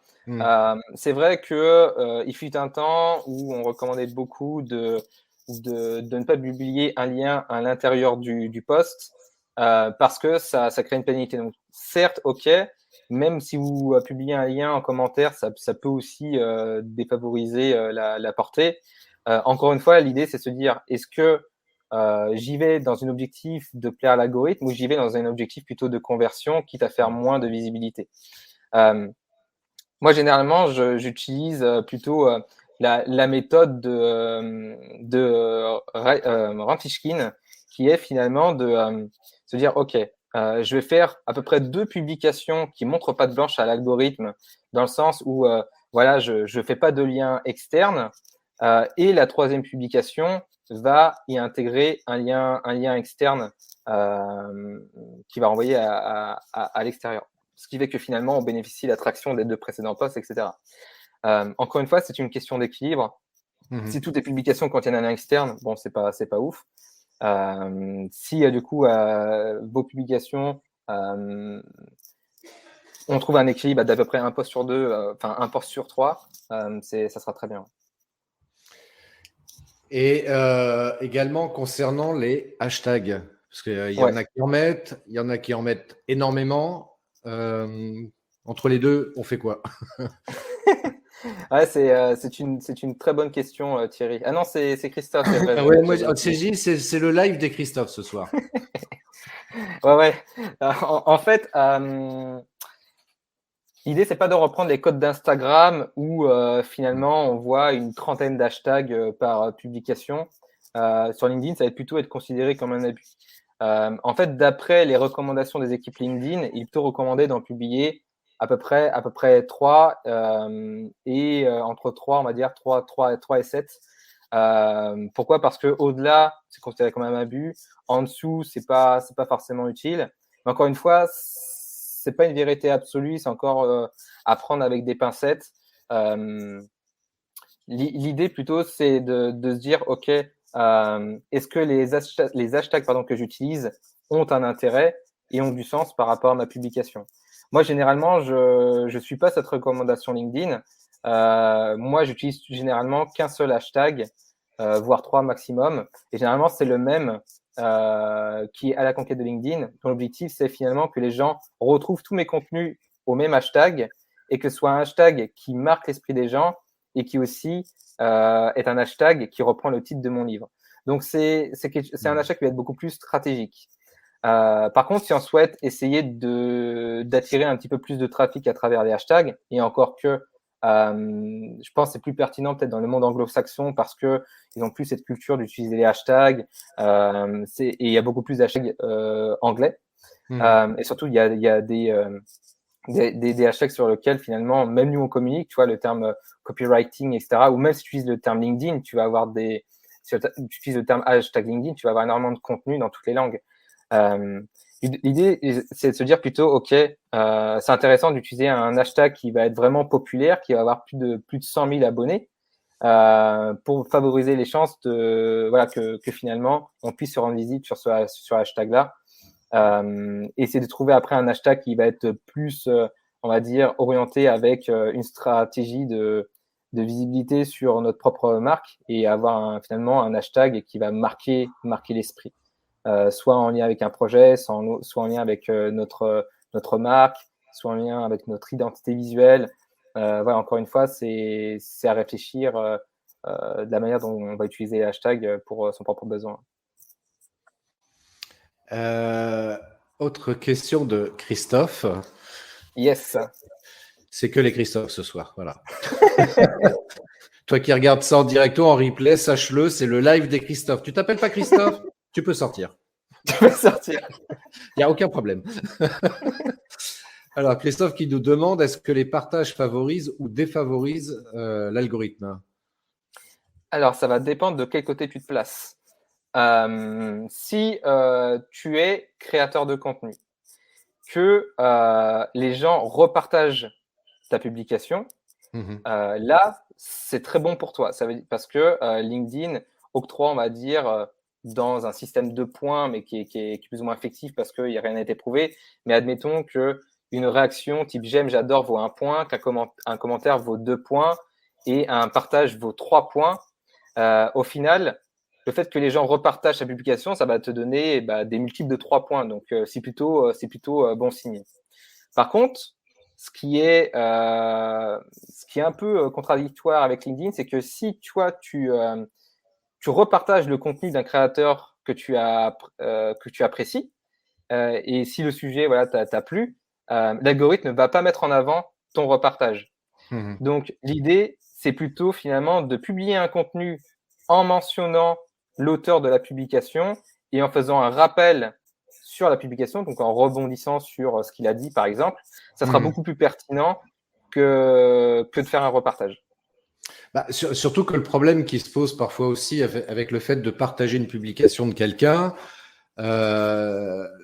C'est vrai que il fut un temps où on recommandait beaucoup de ne pas publier un lien à l'intérieur du post parce que ça crée une pénalité. Donc, certes, ok, même si vous publiez un lien en commentaire, ça peut aussi défavoriser la portée. Encore une fois, l'idée, c'est de se dire, est-ce que j'y vais dans un objectif de plaire à l'algorithme ou j'y vais dans un objectif plutôt de conversion, quitte à faire moins de visibilité. Moi, généralement, j'utilise plutôt la méthode de Ramfishkin, qui est finalement de se dire, OK, je vais faire à peu près 2 publications qui montrent patte blanche à l'algorithme, dans le sens où voilà, je fais pas de lien externe, et la troisième publication va y intégrer un lien externe qui va renvoyer à l'extérieur. Ce qui fait que finalement, on bénéficie de l'attraction des 2 précédents posts, etc. Encore une fois, c'est une question d'équilibre. Si toutes les publications contiennent un lien externe, bon, c'est pas ouf. Si du coup vos publications, on trouve un équilibre d'à peu près un post sur 2, enfin un post sur 3, ça sera très bien. Et également concernant les hashtags, parce qu'il y en a qui en mettent, il y en a qui en mettent énormément. Entre les deux, on fait quoi? Ouais, c'est une très bonne question, Thierry. Ah non, c'est Christophe. Ouais, moi, c'est le live des Christophe ce soir. Ouais. En fait, l'idée, c'est pas de reprendre les codes d'Instagram où finalement on voit une trentaine d'hashtags par publication. Sur LinkedIn, ça va plutôt être considéré comme un abus. En fait, d'après les recommandations des équipes LinkedIn, il est plutôt recommandé d'en publier à peu près 3 et entre 3, on va dire 3 et 7. Pourquoi? Parce que au-delà, c'est considéré comme un abus. En dessous, c'est pas forcément utile. Mais encore une fois, c'est pas une vérité absolue. C'est encore à prendre avec des pincettes. L'idée plutôt, c'est de se dire, ok, est-ce que les hashtags que j'utilise ont un intérêt et ont du sens par rapport à ma publication? Moi, généralement, je suis pas cette recommandation LinkedIn. Moi, j'utilise généralement qu'un seul hashtag, voire 3 maximum. Et généralement, c'est le même qui est à la conquête de LinkedIn. Dont l'objectif, c'est finalement que les gens retrouvent tous mes contenus au même hashtag et que ce soit un hashtag qui marque l'esprit des gens et qui aussi est un hashtag qui reprend le titre de mon livre. Donc, c'est un hashtag qui va être beaucoup plus stratégique. Par contre, si on souhaite essayer d'attirer un petit peu plus de trafic à travers les hashtags, et encore que je pense que c'est plus pertinent peut-être dans le monde anglo-saxon parce que ils ont plus cette culture d'utiliser les hashtags et il y a beaucoup plus d'hashtags anglais. Et surtout, il y a des hashtags sur lesquels finalement, même nous on communique, tu vois, le terme copywriting, etc. Ou même si tu utilises le terme LinkedIn, tu vas avoir si tu utilises le terme hashtag LinkedIn, tu vas avoir énormément de contenu dans toutes les langues. L'idée, c'est de se dire plutôt, ok, c'est intéressant d'utiliser un hashtag qui va être vraiment populaire, qui va avoir plus de 100 000 abonnés, pour favoriser les chances que finalement on puisse se rendre visible sur ce hashtag-là. Et c'est de trouver après un hashtag qui va être plus, on va dire, orienté avec une stratégie de visibilité sur notre propre marque et avoir finalement un hashtag qui va marquer l'esprit. Soit en lien avec un projet, soit en lien avec notre marque, soit en lien avec notre identité visuelle. Voilà, encore une fois, c'est à réfléchir de la manière dont on va utiliser les hashtags pour son propre besoin. Autre question de Christophe. Yes. C'est que les Christophe ce soir, voilà. Toi qui regardes ça en direct ou en replay, sache-le, c'est le live des Christophe. Tu t'appelles pas Christophe? Tu peux sortir. Tu peux sortir. Il n'y a aucun problème. Alors, Christophe qui nous demande, est-ce que les partages favorisent ou défavorisent l'algorithme? Alors, ça va dépendre de quel côté tu te places. Si tu es créateur de contenu, que les gens repartagent ta publication, là, c'est très bon pour toi. Ça veut dire, parce que LinkedIn octroie, on va dire, dans un système de points, mais qui est plus ou moins effectif parce qu'il n'y a rien à été prouvé. Mais admettons qu'une réaction type j'aime, j'adore vaut 1 point, qu'un commentaire vaut 2 points et un partage vaut 3 points. Au final, le fait que les gens repartagent ta publication, ça va te donner des multiples de 3 points. Donc, c'est plutôt bon signe. Par contre, ce qui est un peu contradictoire avec LinkedIn, c'est que si tu repartages le contenu d'un créateur que tu apprécies. Et si le sujet t'a plu, l'algorithme ne va pas mettre en avant ton repartage. Donc, l'idée, c'est plutôt finalement de publier un contenu en mentionnant l'auteur de la publication et en faisant un rappel sur la publication, donc en rebondissant sur ce qu'il a dit, par exemple. Ça sera beaucoup plus pertinent que de faire un repartage. Surtout que le problème qui se pose parfois aussi avec le fait de partager une publication de quelqu'un,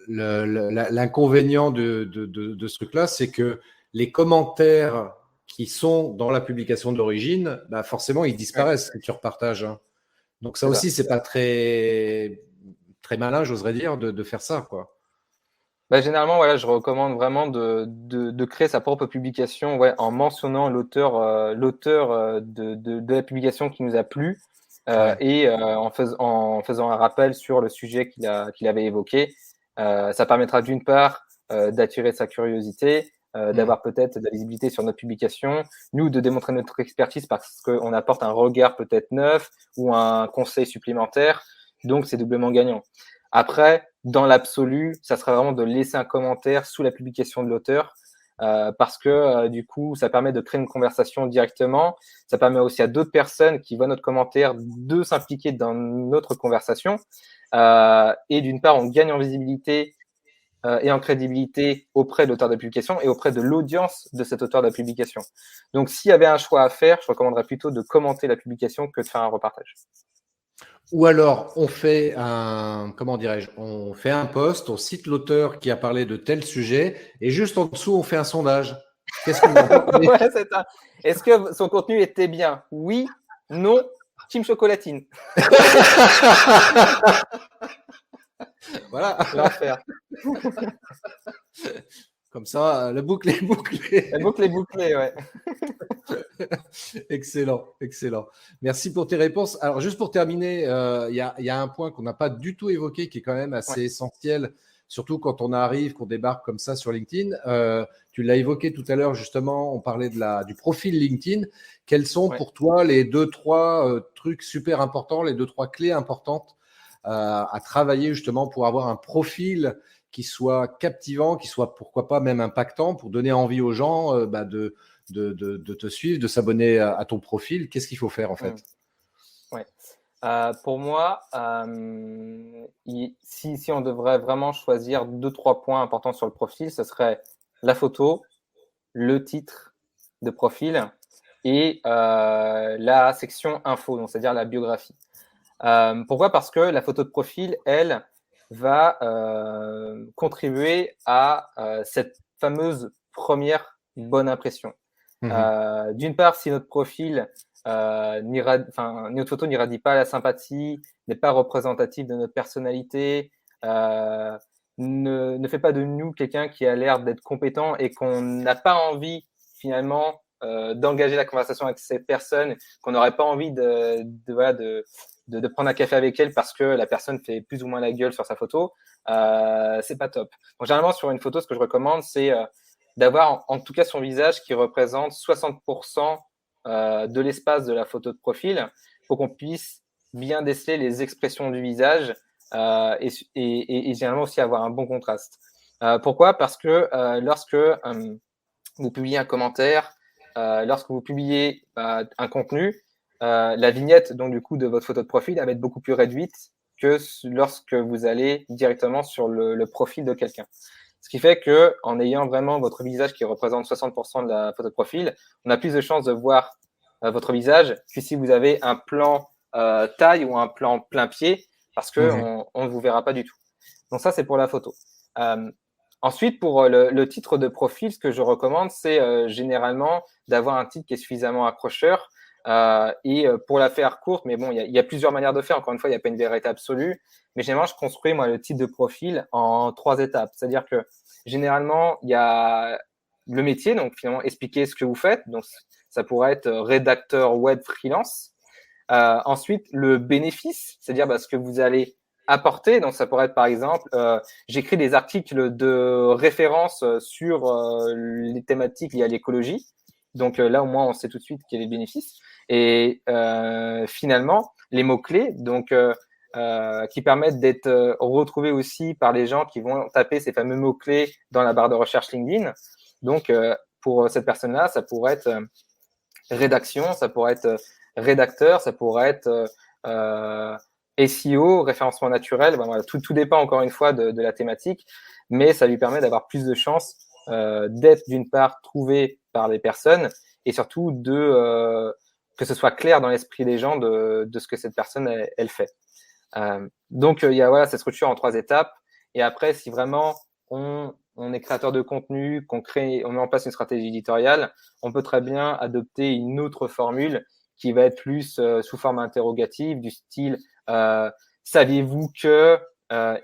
l'inconvénient de ce truc-là, c'est que les commentaires qui sont dans la publication d'origine, forcément, ils disparaissent si tu repartages. Hein. Donc ça aussi, c'est pas très, très malin, j'oserais dire, de faire ça, quoi. Généralement, je recommande vraiment de créer sa propre publication en mentionnant l'auteur de la publication qui nous a plu et en faisant un rappel sur le sujet qu'il avait évoqué. Ça permettra d'une part d'attirer sa curiosité, d'avoir peut-être de la visibilité sur notre publication, nous de démontrer notre expertise parce qu'on apporte un regard peut-être neuf ou un conseil supplémentaire. Donc, c'est doublement gagnant. Après, dans l'absolu, ça serait vraiment de laisser un commentaire sous la publication de l'auteur parce que du coup, ça permet de créer une conversation directement. Ça permet aussi à d'autres personnes qui voient notre commentaire de s'impliquer dans notre conversation. Et d'une part, on gagne en visibilité et en crédibilité auprès de l'auteur de la publication et auprès de l'audience de cet auteur de la publication. Donc, s'il y avait un choix à faire, je recommanderais plutôt de commenter la publication que de faire un repartage. Ou alors, on fait on fait un post, on cite l'auteur qui a parlé de tel sujet, et juste en dessous, on fait un sondage. Qu'est-ce que vous en pensez? Est-ce que son contenu était bien? Oui, non, team chocolatine. Voilà. L'enfer. Comme ça, la boucle est bouclée. La boucle est bouclée, ouais. Excellent, excellent. Merci pour tes réponses. Alors, juste pour terminer, il y a un point qu'on n'a pas du tout évoqué qui est quand même assez essentiel, surtout quand on arrive, qu'on débarque comme ça sur LinkedIn. Tu l'as évoqué tout à l'heure, justement, on parlait du profil LinkedIn. Quels sont pour toi les 2-3 trucs super importants, les 2-3 clés importantes à travailler justement pour avoir un profil qui soit captivant, qui soit pourquoi pas même impactant, pour donner envie aux gens de te suivre, de s'abonner à ton profil? Qu'est-ce qu'il faut faire en fait? Pour moi, si on devrait vraiment choisir 2-3 points importants sur le profil, ce serait la photo, le titre de profil et la section info, donc c'est-à-dire la biographie. Pourquoi? Parce que la photo de profil, elle, va contribuer à cette fameuse première bonne impression. D'une part, si notre profil, notre photo n'irradie pas la sympathie, n'est pas représentative de notre personnalité, ne fait pas de nous quelqu'un qui a l'air d'être compétent et qu'on n'a pas envie finalement d'engager la conversation avec cette personne, qu'on n'aurait pas envie de prendre un café avec elle parce que la personne fait plus ou moins la gueule sur sa photo, c'est pas top. Donc, généralement, sur une photo, ce que je recommande, c'est d'avoir en tout cas son visage qui représente 60% de l'espace de la photo de profil pour qu'on puisse bien déceler les expressions du visage et généralement aussi avoir un bon contraste. Pourquoi? Parce que lorsque vous publiez un commentaire, lorsque vous publiez un contenu, la vignette donc du coup de votre photo de profil va être beaucoup plus réduite que lorsque vous allez directement sur le profil de quelqu'un. Ce qui fait que en ayant vraiment votre visage qui représente 60% de la photo de profil, on a plus de chances de voir votre visage que si vous avez un plan taille ou un plan plein pied, parce que on ne vous verra pas du tout. Donc ça, c'est pour la photo. Ensuite, pour le titre de profil, ce que je recommande, c'est généralement d'avoir un titre qui est suffisamment accrocheur. Et pour la faire courte, mais bon, il y a plusieurs manières de faire. Encore une fois, il n'y a pas une vérité absolue. Mais généralement, je construis moi le titre de profil en 3 étapes. C'est-à-dire que généralement, il y a le métier, donc finalement expliquer ce que vous faites. Donc ça pourrait être rédacteur web freelance. Ensuite, le bénéfice, c'est-à-dire ce que vous allez apporter. Donc ça pourrait être par exemple, j'écris des articles de référence sur les thématiques liées à l'écologie. Donc là, au moins, on sait tout de suite quel est le bénéfice. Et finalement, les mots-clés, donc qui permettent d'être retrouvés aussi par les gens qui vont taper ces fameux mots-clés dans la barre de recherche LinkedIn. Donc, pour cette personne-là, ça pourrait être rédaction, ça pourrait être rédacteur, ça pourrait être SEO, référencement naturel. Voilà, tout dépend encore une fois de la thématique, mais ça lui permet d'avoir plus de chances d'être d'une part trouvé par les personnes et surtout que ce soit clair dans l'esprit des gens de ce que cette personne elle fait. Donc il y a cette structure en 3 étapes. Et après, si vraiment on est créateur de contenu, on met en place une stratégie éditoriale, on peut très bien adopter une autre formule qui va être plus sous forme interrogative, du style saviez-vous que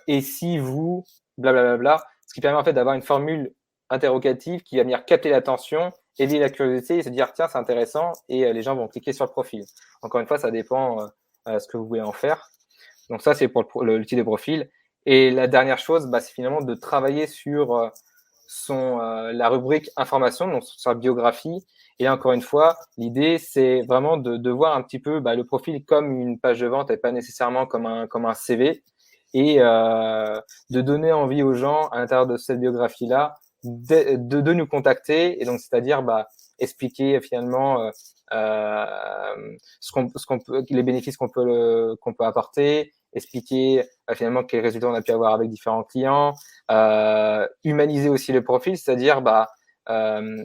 et si vous blablabla, ce qui permet en fait d'avoir une formule interrogative qui va venir capter l'attention, éveiller la curiosité et se dire tiens c'est intéressant et les gens vont cliquer sur le profil. Encore une fois, ça dépend ce que vous voulez en faire. Donc ça c'est pour l'outil de profil. Et la dernière chose, c'est finalement de travailler sur la rubrique information, donc sur sa biographie. Et là, encore une fois, l'idée, c'est vraiment de voir un petit peu le profil comme une page de vente et pas nécessairement comme un CV. Et de donner envie aux gens, à l'intérieur de cette biographie-là, de nous contacter. Et donc, c'est-à-dire expliquer finalement les bénéfices qu'on peut apporter, expliquer finalement quels résultats on a pu avoir avec différents clients, humaniser aussi le profil, c'est-à-dire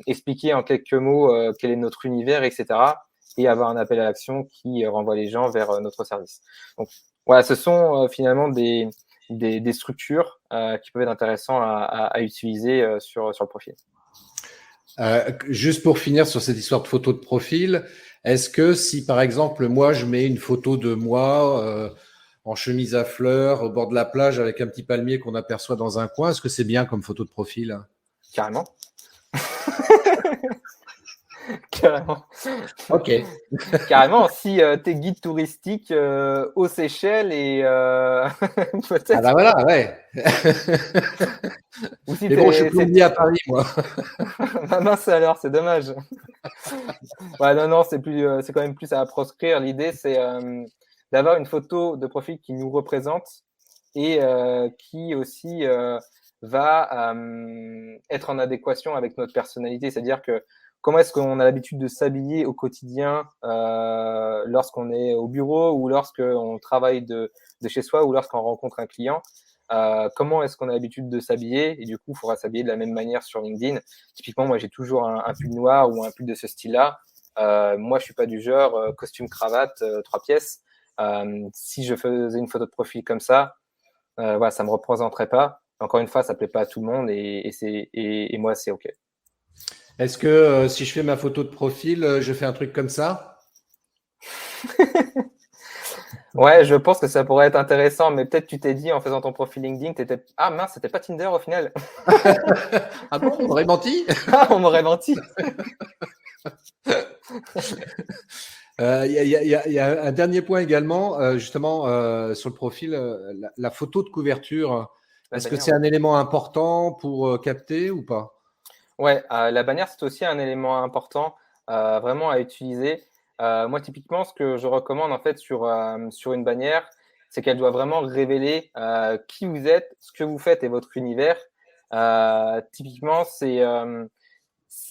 expliquer en quelques mots quel est notre univers, etc. et avoir un appel à l'action qui renvoie les gens vers notre service. Donc voilà, ce sont finalement des structures qui peuvent être intéressantes à utiliser sur le profil. Juste pour finir sur cette histoire de photo de profil, est-ce que si par exemple moi je mets une photo de moi en chemise à fleurs au bord de la plage avec un petit palmier qu'on aperçoit dans un coin, est-ce que c'est bien comme photo de profil? Carrément. Carrément. Ok. Carrément, si t'es guide touristique aux Seychelles et peut-être. Ah bah voilà, ouais. Ou si mais bon, je suis plombier à Paris, moi. Ah mince alors, c'est dommage. Ouais, non, c'est quand même plus à proscrire. L'idée, c'est d'avoir une photo de profil qui nous représente et qui aussi va être en adéquation avec notre personnalité. C'est-à-dire que comment est-ce qu'on a l'habitude de s'habiller au quotidien lorsqu'on est au bureau ou lorsqu'on travaille de chez soi ou lorsqu'on rencontre un client. Comment est-ce qu'on a l'habitude de s'habiller, et du coup il faudra s'habiller de la même manière sur LinkedIn. Typiquement, moi j'ai toujours un pull noir ou un pull de ce style-là. Moi je suis pas du genre costume cravate 3 pièces. Si je faisais une photo de profil comme ça, voilà, ça me représenterait pas. Encore une fois, ça plaît pas à tout le monde et moi c'est ok. Est-ce que si je fais ma photo de profil, je fais un truc comme ça? Ouais, je pense que ça pourrait être intéressant, mais peut-être tu t'es dit en faisant ton profil LinkedIn, ah mince, c'était pas Tinder au final. Ah bon, on m'aurait menti? Ah, on m'aurait menti. Il y a un dernier point également, justement, sur le profil, la photo de couverture. Est-ce que c'est un élément important pour capter ou pas? Ouais, la bannière, c'est aussi un élément important vraiment à utiliser. Moi, typiquement, ce que je recommande en fait sur une bannière, c'est qu'elle doit vraiment révéler qui vous êtes, ce que vous faites et votre univers. Typiquement, c'est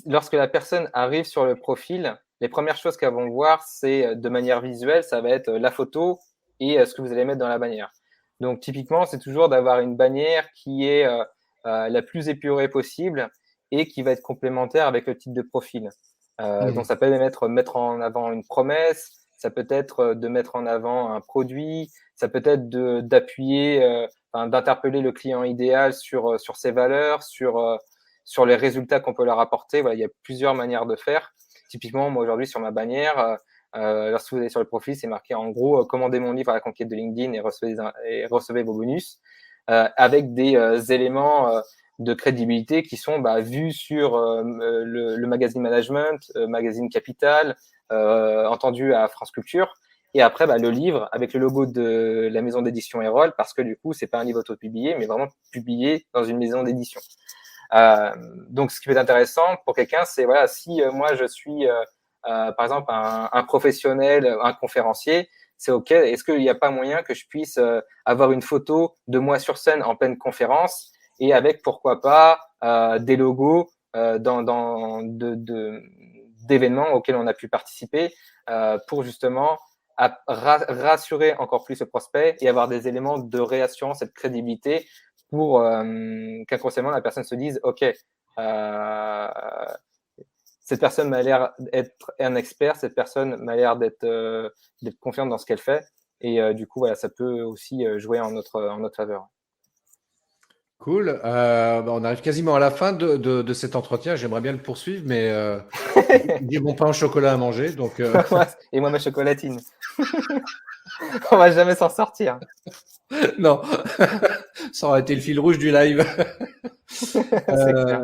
lorsque la personne arrive sur le profil, les premières choses qu'elles vont voir, c'est de manière visuelle, ça va être la photo et ce que vous allez mettre dans la bannière. Donc, typiquement, c'est toujours d'avoir une bannière qui est la plus épurée possible et qui va être complémentaire avec le type de profil. Donc, ça peut mettre en avant une promesse, ça peut être de mettre en avant un produit, ça peut être d'appuyer, d'interpeller le client idéal sur ses valeurs, sur les résultats qu'on peut leur apporter. Voilà, il y a plusieurs manières de faire. Typiquement, moi aujourd'hui sur ma bannière, lorsque vous allez sur le profil, c'est marqué en gros commandez mon livre à la conquête de LinkedIn et recevez vos bonus, avec des éléments de crédibilité qui sont vus sur le magazine Management, magazine Capital, entendu à France Culture. Et après, le livre avec le logo de la maison d'édition Erol, parce que du coup, c'est pas un livre auto-publié, mais vraiment publié dans une maison d'édition. Donc, ce qui peut être intéressant pour quelqu'un, c'est voilà, si moi je suis par exemple un professionnel, un conférencier, c'est OK. Est-ce qu'il n'y a pas moyen que je puisse avoir une photo de moi sur scène en pleine conférence et avec, pourquoi pas, des logos d'événements auxquels on a pu participer pour justement rassurer encore plus le prospect et avoir des éléments de réassurance et de crédibilité pour qu'inconsciemment la personne se dise OK, cette personne m'a l'air d'être un expert, cette personne m'a l'air d'être confiante dans ce qu'elle fait et du coup voilà, ça peut aussi jouer en notre faveur. Cool. On arrive quasiment à la fin de cet entretien. J'aimerais bien le poursuivre, mais j'ai mon pain au chocolat à manger. Donc, Et moi, ma chocolatine. On va jamais s'en sortir. non, ça aurait été le fil rouge du live. C'est clair.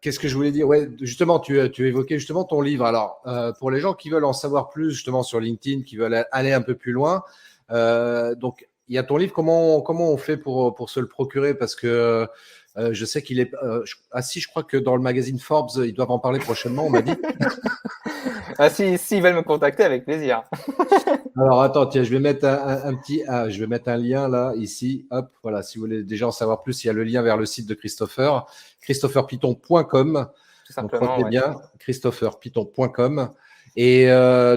Qu'est-ce que je voulais dire? Ouais, justement, tu évoquais justement ton livre. Alors, pour les gens qui veulent en savoir plus justement sur LinkedIn, qui veulent aller un peu plus loin, donc il y a ton livre. Comment on fait pour se le procurer? Parce que je sais qu'il est. Je crois que dans le magazine Forbes, ils doivent en parler prochainement. On m'a dit. S'ils veulent me contacter, avec plaisir. Alors attends, tiens, je vais mettre je vais mettre un lien là, ici, hop, voilà, si vous voulez déjà en savoir plus, il y a le lien vers le site de Christopher, christopherpiton.com, Tout donc simplement, retenez bien, christopherpiton.com, et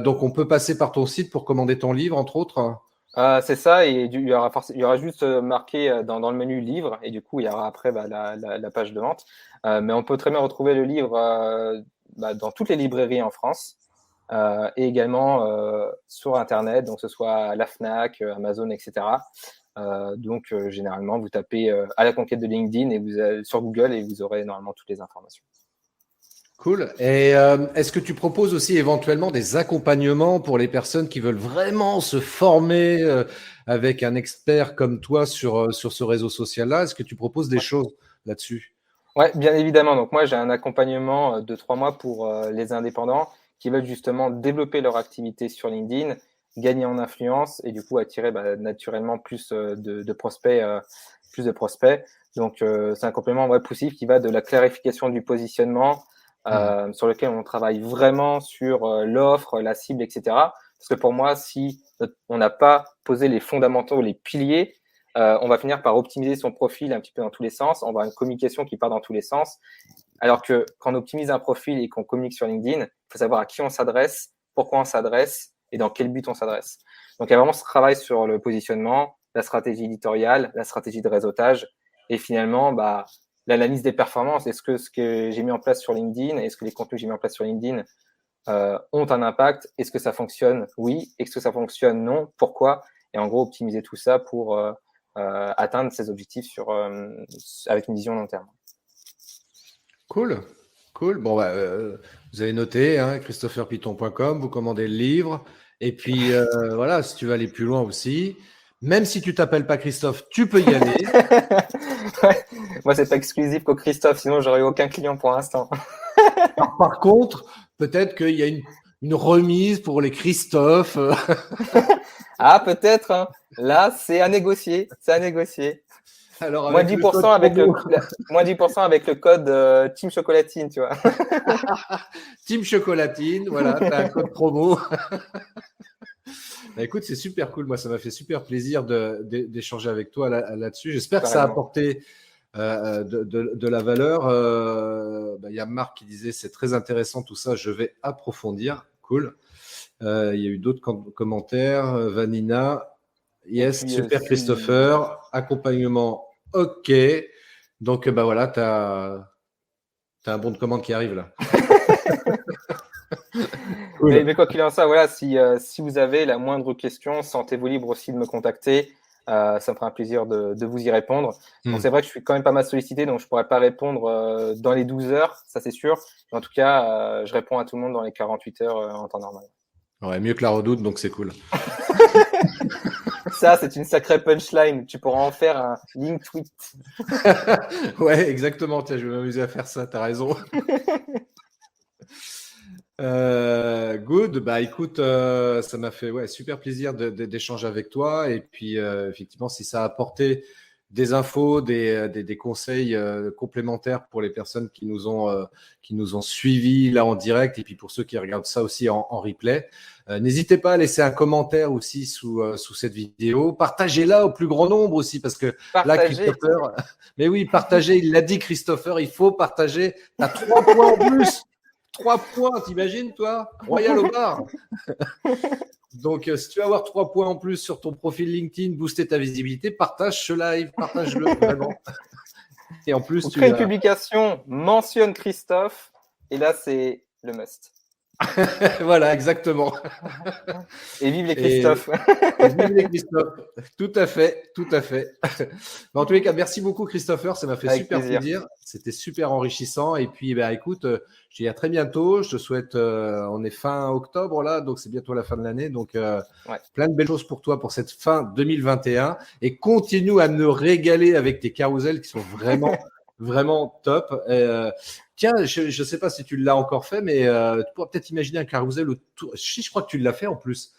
donc on peut passer par ton site pour commander ton livre, entre autres. C'est ça, et il y aura juste marqué dans le menu livre, et du coup, il y aura après la page de vente. Mais on peut très bien retrouver le livre dans toutes les librairies en France. Et également sur Internet, donc que ce soit à la Fnac, Amazon, etc. Généralement, vous tapez à la conquête de LinkedIn et vous allez sur Google et vous aurez normalement toutes les informations. Cool. Et est-ce que tu proposes aussi éventuellement des accompagnements pour les personnes qui veulent vraiment se former avec un expert comme toi sur ce réseau social-là? Est-ce que tu proposes des choses là-dessus? Ouais, bien évidemment. Donc moi, j'ai un accompagnement de 3 mois pour les indépendants qui veulent justement développer leur activité sur LinkedIn, gagner en influence et du coup attirer naturellement plus de prospects, plus de prospects. Donc c'est un complément poussif qui va de la clarification du positionnement sur lequel on travaille vraiment sur l'offre, la cible, etc. Parce que pour moi, si on n'a pas posé les fondamentaux, les piliers, on va finir par optimiser son profil un petit peu dans tous les sens. On va avoir une communication qui part dans tous les sens. Alors que quand on optimise un profil et qu'on communique sur LinkedIn, il faut savoir à qui on s'adresse, pourquoi on s'adresse et dans quel but on s'adresse. Donc, il y a vraiment ce travail sur le positionnement, la stratégie éditoriale, la stratégie de réseautage et finalement, l'analyse des performances. Est-ce que ce que j'ai mis en place sur LinkedIn, est-ce que les contenus que j'ai mis en place sur LinkedIn ont un impact? Est-ce que ça fonctionne? Oui. Est-ce que ça fonctionne? Non. Pourquoi? Et en gros, optimiser tout ça pour atteindre ses objectifs avec une vision long terme. Cool. Bon, vous avez noté, hein, christopherpiton.com, vous commandez le livre. Et puis, voilà, si tu veux aller plus loin aussi, même si tu t'appelles pas Christophe, tu peux y aller. Ouais. Moi, c'est pas exclusif qu'au Christophe, sinon j'aurais eu aucun client pour l'instant. Par contre, peut-être qu'il y a une remise pour les Christophe. Ah, peut-être. Hein. Là, c'est à négocier. C'est à négocier. Alors, Moins avec 10% moins 10% avec le code Team Chocolatine, tu vois. Team Chocolatine, voilà, tu as un code promo. Écoute, c'est super cool. Moi, ça m'a fait super plaisir d'échanger avec toi là-dessus. J'espère que ça a apporté de la valeur. Y a Marc qui disait c'est très intéressant tout ça, je vais approfondir. Cool. Il y a eu d'autres commentaires. Vanina, yes, super aussi... Christopher, accompagnement, ok. Donc voilà, tu as un bon de commande qui arrive là. Cool. Mais quoi qu'il en soit, voilà, si vous avez la moindre question, sentez-vous libre aussi de me contacter. Ça me fera un plaisir de vous y répondre. Bon, c'est vrai que je suis quand même pas mal sollicité, donc je ne pourrais pas répondre dans les 12 heures, ça c'est sûr. Mais en tout cas, je réponds à tout le monde dans les 48 heures en temps normal. Ouais, mieux que la Redoute, donc c'est cool. Ça, c'est une sacrée punchline. Tu pourras en faire un link tweet. Ouais, exactement. Tiens, je vais m'amuser à faire ça, tu as raison. Good, écoute, ça m'a fait super plaisir d'échanger avec toi et puis effectivement si ça a apporté des infos, des conseils complémentaires pour les personnes qui nous ont suivis là en direct, et puis pour ceux qui regardent ça aussi en replay. N'hésitez pas à laisser un commentaire aussi sous cette vidéo. Partagez-la au plus grand nombre aussi, parce que là, Christopher, mais oui, partagez, il l'a dit Christopher, il faut partager. Tu as 3 points en plus. 3 points, t'imagines, toi? Royal au bar. Donc, si tu veux avoir 3 points en plus sur ton profil LinkedIn, booster ta visibilité, partage ce live, partage-le vraiment. Et en plus, tu crées une publication, mentionne Christophe, et là, c'est le must. Voilà, exactement. Et vive les Christophe. Et vive les Christophe. Tout à fait, tout à fait. Mais en tous les cas, merci beaucoup Christopher, ça m'a fait super plaisir. C'était super enrichissant. Et puis, écoute, je te dis à très bientôt. Je te souhaite, on est fin octobre là, donc c'est bientôt la fin de l'année. Donc, plein de belles choses pour toi pour cette fin 2021. Et continue à me régaler avec tes carousels qui sont vraiment, vraiment top. Tiens, je ne sais pas si tu l'as encore fait, mais tu pourrais peut-être imaginer un carrousel autour. Je crois que tu l'as fait en plus.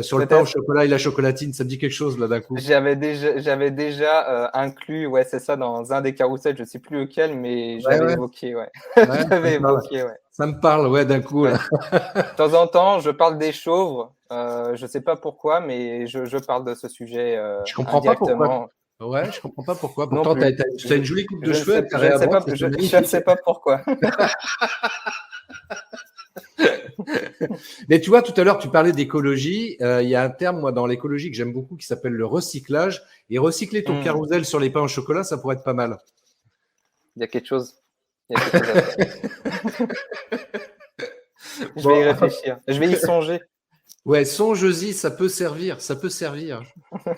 Sur le pain au chocolat et la chocolatine, ça me dit quelque chose là d'un coup. J'avais déjà inclus, c'est ça, dans un des carousels, je ne sais plus lequel, mais j'avais évoqué, Ça me parle, d'un coup. Ouais. De temps en temps, je parle des chauves. Je ne sais pas pourquoi, mais je parle de ce sujet je comprends pas pourquoi. Ouais, je comprends pas pourquoi. Pourtant, tu as une jolie coupe de cheveux. Je ne sais pas pourquoi. Mais tu vois, tout à l'heure, tu parlais d'écologie. Il y a un terme, moi, dans l'écologie que j'aime beaucoup qui s'appelle le recyclage. Et recycler ton carrousel sur les pains au chocolat, ça pourrait être pas mal. Il y a quelque chose. À faire. Je vais y réfléchir. Je vais y songer. Ouais, songe-y, ça peut servir.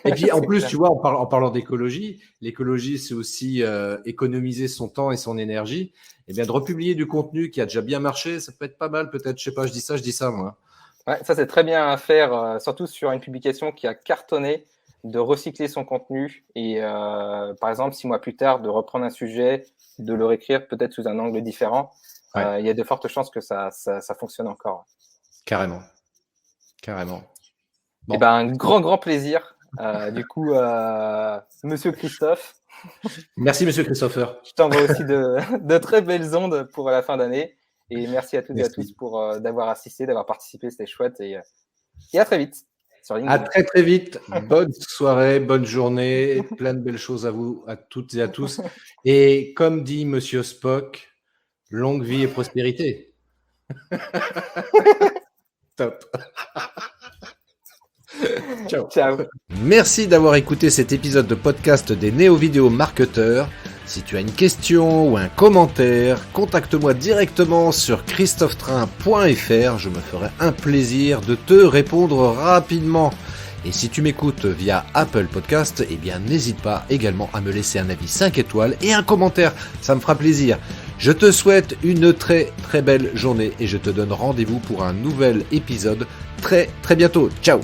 Et puis, en plus, tu vois, en parlant d'écologie, l'écologie, c'est aussi économiser son temps et son énergie. Et bien, de republier du contenu qui a déjà bien marché, ça peut être pas mal, peut-être. Je sais pas, je dis ça, moi. Ouais, ça, c'est très bien à faire, surtout sur une publication qui a cartonné, de recycler son contenu et, par exemple, 6 mois plus tard, de reprendre un sujet, de le réécrire peut-être sous un angle différent. Il y a de fortes chances que ça fonctionne encore. Carrément. Bon. Et un grand plaisir. Du coup, Monsieur Christophe. Merci, Monsieur Christopher. Je t'envoie aussi de très belles ondes pour la fin d'année. Et merci à toutes et à tous pour d'avoir assisté, d'avoir participé. C'était chouette. Et à très vite. À très vite. Bonne soirée, bonne journée. Plein de belles choses à vous, à toutes et à tous. Et comme dit Monsieur Spock, longue vie et prospérité. Top. Ciao. Merci d'avoir écouté cet épisode de podcast des Néo-Vidéo Marketeurs. Si tu as une question ou un commentaire, contacte-moi directement sur christophetrain.fr. Je me ferai un plaisir de te répondre rapidement. Et si tu m'écoutes via Apple Podcast, n'hésite pas également à me laisser un avis 5 étoiles et un commentaire. Ça me fera plaisir. Je te souhaite une très très belle journée et je te donne rendez-vous pour un nouvel épisode très très bientôt. Ciao.